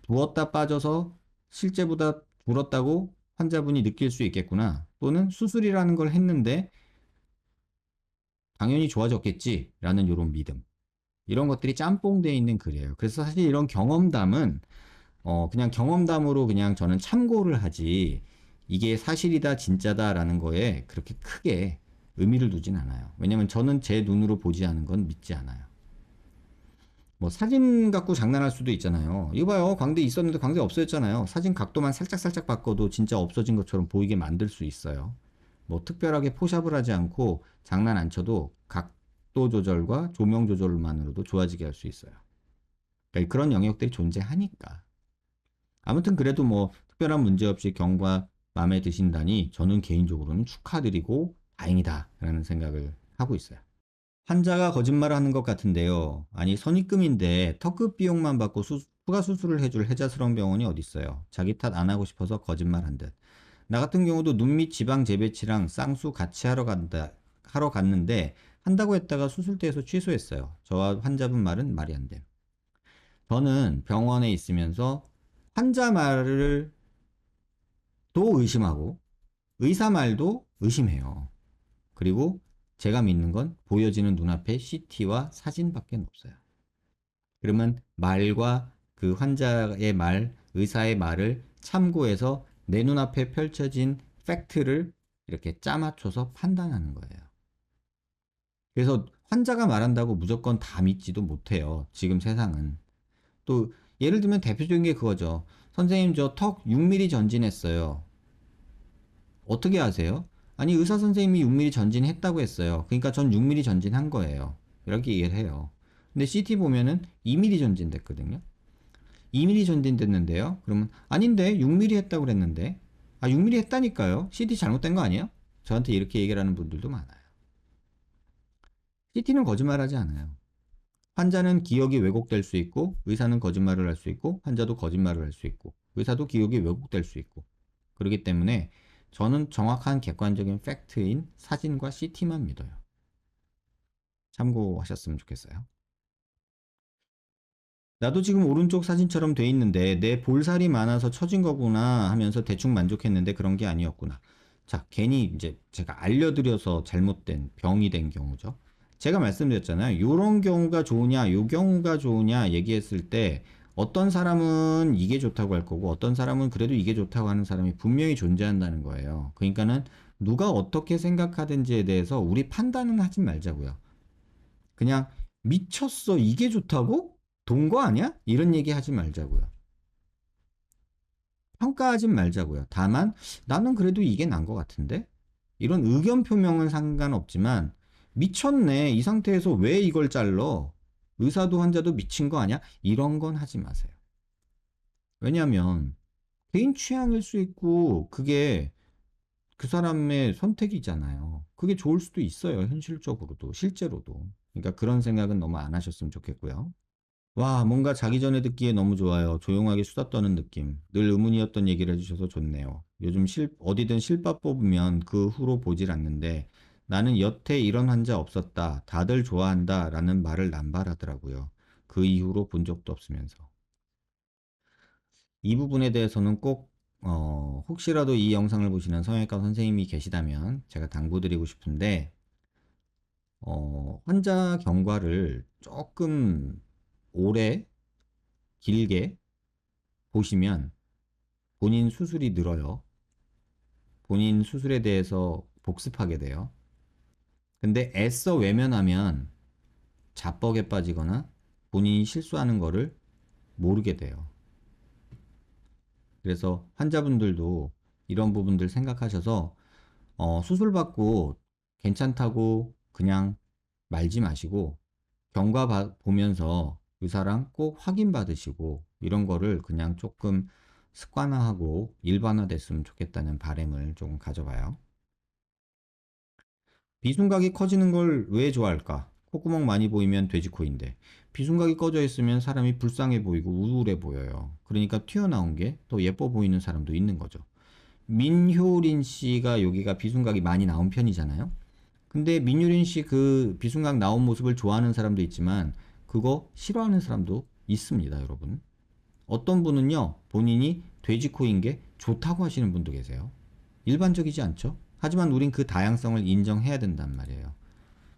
부었다 빠져서 실제보다 불었다고 환자분이 느낄 수 있겠구나. 또는 수술이라는 걸 했는데 당연히 좋아졌겠지. 라는 이런 믿음. 이런 것들이 짬뽕되어 있는 글이에요. 그래서 사실 이런 경험담은 그냥 경험담으로 그냥 저는 참고를 하지 이게 사실이다 진짜다라는 거에 그렇게 크게 의미를 두진 않아요. 왜냐면 저는 제 눈으로 보지 않은 건 믿지 않아요. 뭐 사진 갖고 장난할 수도 있잖아요. 이거 봐요. 광대 있었는데 광대 없어졌잖아요. 사진 각도만 살짝살짝 바꿔도 진짜 없어진 것처럼 보이게 만들 수 있어요. 뭐 특별하게 포샵을 하지 않고 장난 안 쳐도 각도 조절과 조명 조절만으로도 좋아지게 할 수 있어요. 그러니까 그런 영역들이 존재하니까. 아무튼 그래도 뭐 특별한 문제 없이 경과 마음에 드신다니 저는 개인적으로는 축하드리고 다행이다라는 생각을 하고 있어요. 환자가 거짓말을 하는 것 같은데요. 아니 선입금인데 턱급 비용만 받고 추가 수술을 해줄 해자스러운 병원이 어디 있어요. 자기 탓 안 하고 싶어서 거짓말한 듯. 나 같은 경우도 눈 밑 지방 재배치랑 쌍수 같이 하러 갔는데 한다고 했다가 수술대에서 취소했어요. 저와 환자분 말은 말이 안 돼. 저는 병원에 있으면서 환자 말을 또 의심하고 의사 말도 의심해요. 그리고 제가 믿는 건 보여지는 눈앞에 CT와 사진밖에 없어요. 그러면 말과 그 환자의 말, 의사의 말을 참고해서 내 눈앞에 펼쳐진 팩트를 이렇게 짜맞춰서 판단하는 거예요. 그래서 환자가 말한다고 무조건 다 믿지도 못해요. 지금 세상은. 또 예를 들면 대표적인 게 그거죠. 선생님 저 턱 6mm 전진했어요. 어떻게 아세요? 아니 의사 선생님이 6mm 전진했다고 했어요. 그러니까 전 6mm 전진한 거예요. 이렇게 얘기를 해요. 근데 CT 보면은 2mm 전진됐거든요. 2mm 전진됐는데요. 그러면 아닌데 6mm 했다고 그랬는데 6mm 했다니까요. CT 잘못된 거 아니에요? 저한테 이렇게 얘기를 하는 분들도 많아요. CT는 거짓말하지 않아요. 환자는 기억이 왜곡될 수 있고 의사는 거짓말을 할 수 있고 환자도 거짓말을 할 수 있고 의사도 기억이 왜곡될 수 있고 그렇기 때문에 저는 정확한 객관적인 팩트인 사진과 CT만 믿어요. 참고하셨으면 좋겠어요. 나도 지금 오른쪽 사진처럼 돼 있는데 내 볼살이 많아서 처진 거구나 하면서 대충 만족했는데 그런 게 아니었구나. 자, 괜히 이제 제가 알려드려서 잘못된 병이 된 경우죠. 제가 말씀드렸잖아요. 요런 경우가 좋으냐, 요 경우가 좋으냐 얘기했을 때 어떤 사람은 이게 좋다고 할 거고 어떤 사람은 그래도 이게 좋다고 하는 사람이 분명히 존재한다는 거예요. 그러니까는 누가 어떻게 생각하든지에 대해서 우리 판단은 하지 말자고요. 그냥 미쳤어 이게 좋다고? 동거 아니야? 이런 얘기 하지 말자고요. 평가하지 말자고요. 다만 나는 그래도 이게 난 것 같은데? 이런 의견 표명은 상관없지만 미쳤네. 이 상태에서 왜 이걸 잘러? 의사도 환자도 미친 거 아니야? 이런 건 하지 마세요. 왜냐하면 개인 취향일 수 있고 그게 그 사람의 선택이잖아요. 그게 좋을 수도 있어요. 현실적으로도 실제로도. 그러니까 그런 생각은 너무 안 하셨으면 좋겠고요. 와, 뭔가 자기 전에 듣기에 너무 좋아요. 조용하게 수다 떠는 느낌. 늘 의문이었던 얘기를 해주셔서 좋네요. 요즘 어디든 실밥 뽑으면 그 후로 보질 않는데 나는 여태 이런 환자 없었다. 다들 좋아한다. 라는 말을 남발하더라고요. 그 이후로 본 적도 없으면서. 이 부분에 대해서는 꼭, 혹시라도 이 영상을 보시는 성형외과 선생님이 계시다면 제가 당부드리고 싶은데, 환자 경과를 조금 오래, 길게 보시면 본인 수술이 늘어요. 본인 수술에 대해서 복습하게 돼요. 근데 애써 외면하면 자뻑에 빠지거나 본인이 실수하는 거를 모르게 돼요. 그래서 환자분들도 이런 부분들 생각하셔서 수술 받고 괜찮다고 그냥 말지 마시고 경과 보면서 의사랑 꼭 확인 받으시고 이런 거를 그냥 조금 습관화하고 일반화됐으면 좋겠다는 바람을 조금 가져봐요. 비순각이 커지는 걸 왜 좋아할까? 콧구멍 많이 보이면 돼지코인데 비순각이 꺼져 있으면 사람이 불쌍해 보이고 우울해 보여요. 그러니까 튀어나온 게 더 예뻐 보이는 사람도 있는 거죠. 민효린 씨가 여기가 비순각이 많이 나온 편이잖아요. 근데 민효린 씨 그 비순각 나온 모습을 좋아하는 사람도 있지만 그거 싫어하는 사람도 있습니다, 여러분. 어떤 분은요, 본인이 돼지코인 게 좋다고 하시는 분도 계세요. 일반적이지 않죠? 하지만 우린 그 다양성을 인정해야 된단 말이에요.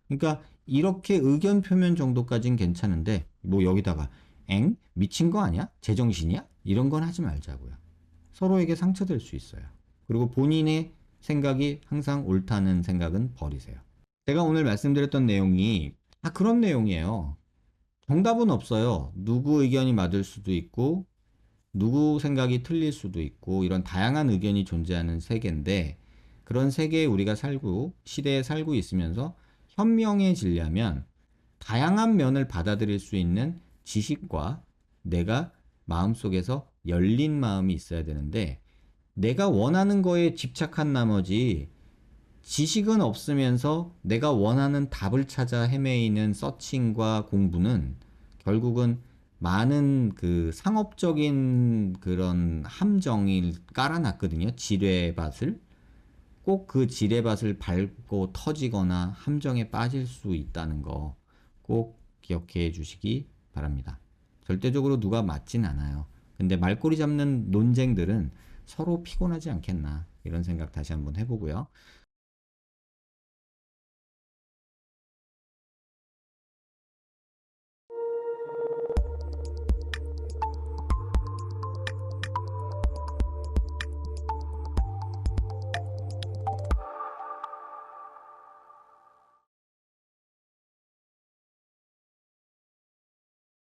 그러니까 이렇게 의견 표면 정도까진 괜찮은데 뭐 여기다가 엥? 미친 거 아니야? 제정신이야? 이런 건 하지 말자고요. 서로에게 상처될 수 있어요. 그리고 본인의 생각이 항상 옳다는 생각은 버리세요. 제가 오늘 말씀드렸던 내용이 다 그런 내용이에요. 정답은 없어요. 누구 의견이 맞을 수도 있고 누구 생각이 틀릴 수도 있고 이런 다양한 의견이 존재하는 세계인데 그런 세계에 우리가 살고 시대에 살고 있으면서 현명해지려면 다양한 면을 받아들일 수 있는 지식과 내가 마음속에서 열린 마음이 있어야 되는데 내가 원하는 거에 집착한 나머지 지식은 없으면서 내가 원하는 답을 찾아 헤매이는 서칭과 공부는 결국은 많은 그 상업적인 그런 함정을 깔아놨거든요. 지뢰밭을. 꼭 그 지뢰밭을 밟고 터지거나 함정에 빠질 수 있다는 거 꼭 기억해 주시기 바랍니다. 절대적으로 누가 맞진 않아요. 근데 말꼬리 잡는 논쟁들은 서로 피곤하지 않겠나 이런 생각 다시 한번 해보고요.